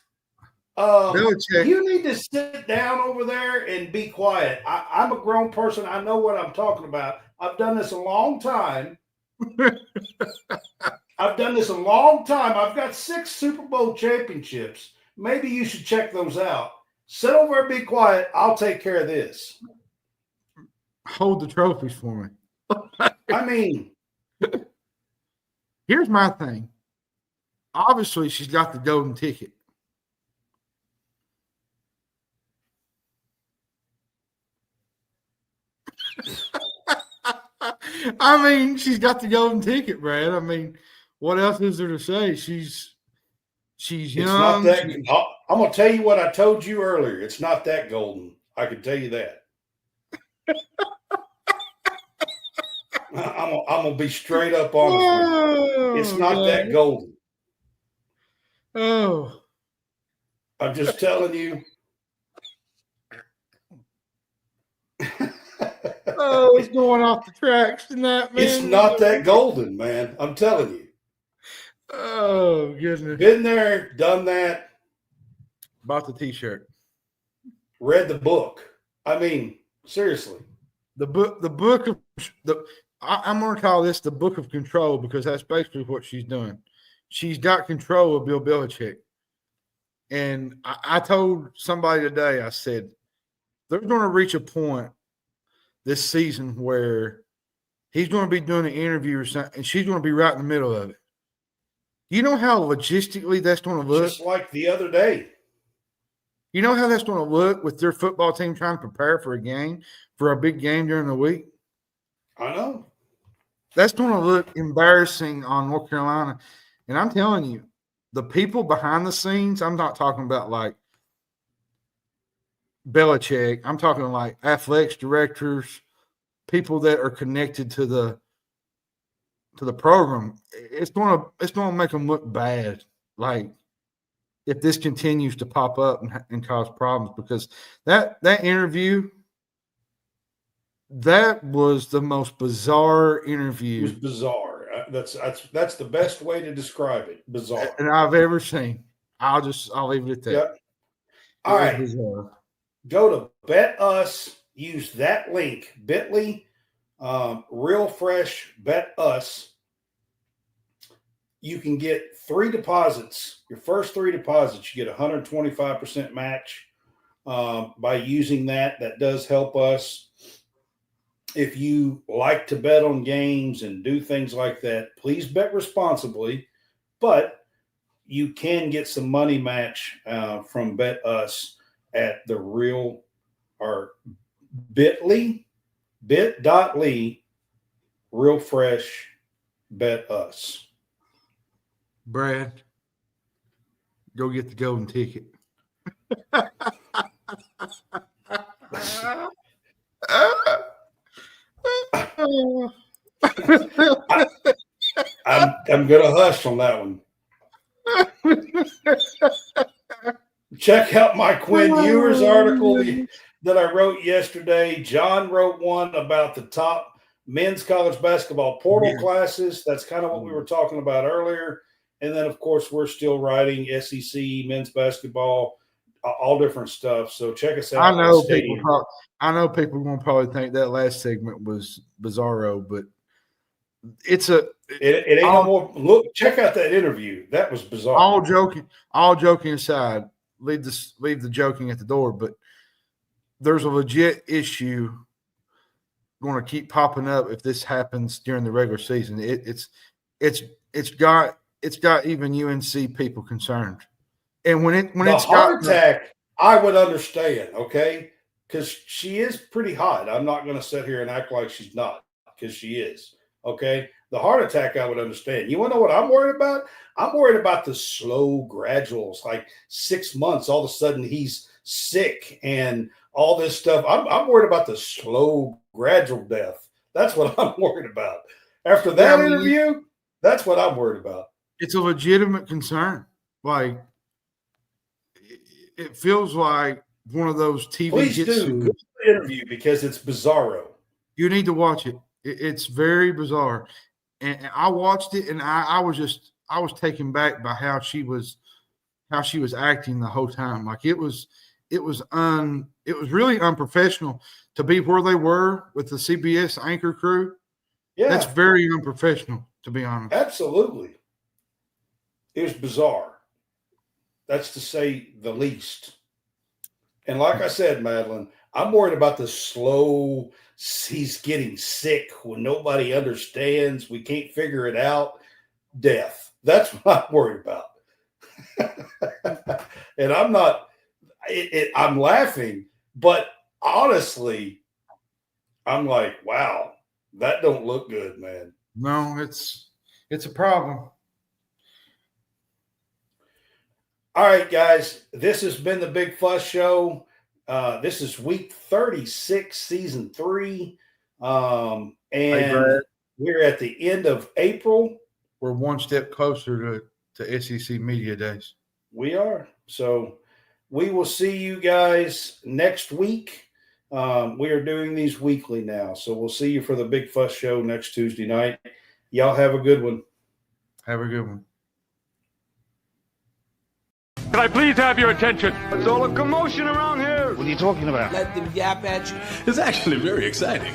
You need to sit down over there and be quiet. I'm a grown person. I know what I'm talking about. I've done this a long time. I've got 6 Super Bowl championships. Maybe you should check those out. Sit over and be quiet. I'll take care of this. Hold the trophies for me. I mean, here's my thing. Obviously, she's got the golden ticket. I mean, she's got the golden ticket, Brad. I mean, what else is there to say? She's young. I'm going to tell you what I told you earlier. It's not that golden. I can tell you that. I'm going to be straight up honest with you. It's not that golden. Oh. I'm just telling you. Oh, it's going off the tracks tonight, man. It's not that golden, man. I'm telling you. Oh, goodness. Been there, done that, Bought the T-shirt. read the book. I mean, seriously. I'm going to call this the book of control because that's basically what she's doing. She's got control of Bill Belichick. And I told somebody today, I said, they're going to reach a point this season where he's going to be doing an interview or something, and she's going to be right in the middle of it. You know how logistically that's going to look? Just like the other day. You know how that's going to look with their football team trying to prepare for a game, for a big game during the week? I know. That's going to look embarrassing on North Carolina. And I'm telling you, the people behind the scenes, I'm not talking about like Belichick. I'm talking like athletics directors, people that are connected to the program. It's going to make them look bad. Like if this continues to pop up and cause problems, because that interview, that was the most bizarre interview. It was bizarre. That's the best way to describe it. Bizarre. And I've ever seen. I'll leave it at that. Yep. All right. Bizarre. Go to Bet Us. Use that link, bit.ly, Real Fresh Bet Us. You can get 3 deposits. Your first 3 deposits, you get 125% match by using that. That does help us. If you like to bet on games and do things like that, please bet responsibly. But you can get some money match from Bet Us at the Real or bit.ly, Real Fresh Bet Us. Brad, go get the golden ticket. I'm gonna hush on that one. Check out my Quinn Ewers article that I wrote yesterday. John wrote one about the top men's college basketball portal classes. That's kind of what we were talking about earlier. And then, of course, we're still writing SEC, men's basketball, all different stuff. So check us out. I know people are going to probably think that last segment was bizarro, but it ain't no more. Look, check out that interview. That was bizarre. All joking aside, leave the joking at the door, but there's a legit issue going to keep popping up if this happens during the regular season. It's got even UNC people concerned. And when it's heart attack, I would understand, okay? Because she is pretty hot. I'm not going to sit here and act like she's not, because she is, okay? The heart attack, I would understand. You want to know what I'm worried about? I'm worried about the slow graduals, like 6 months, all of a sudden he's sick and all this stuff. I'm worried about the slow gradual death. That's what I'm worried about. After that interview, that's what I'm worried about. It's a legitimate concern. Like, it feels like one of those TV. Please do good interview because it's bizarro. You need to watch it. It's very bizarre. And I watched it, and I was taken back by how she was acting the whole time. Like it was really unprofessional to be where they were with the CBS anchor crew. Yeah, that's very unprofessional, to be honest. Absolutely, it was bizarre. That's to say the least. And like I said, Madeline, I'm worried about the slow. He's getting sick when nobody understands. We can't figure it out. Death. That's what I'm worried about. And I'm not. I'm laughing, but honestly, I'm like, wow, that don't look good, man. No, it's a problem. All right, guys, this has been the Big Fuss Show. This is week 36, season 3. And we're at the end of April. We're one step closer to SEC Media Days. We are. So we will see you guys next week. We are doing these weekly now. So we'll see you for the Big Fuss Show next Tuesday night. Y'all have a good one. Have a good one. Can I please have your attention? There's all a commotion around here. What are you talking about? It's actually very exciting.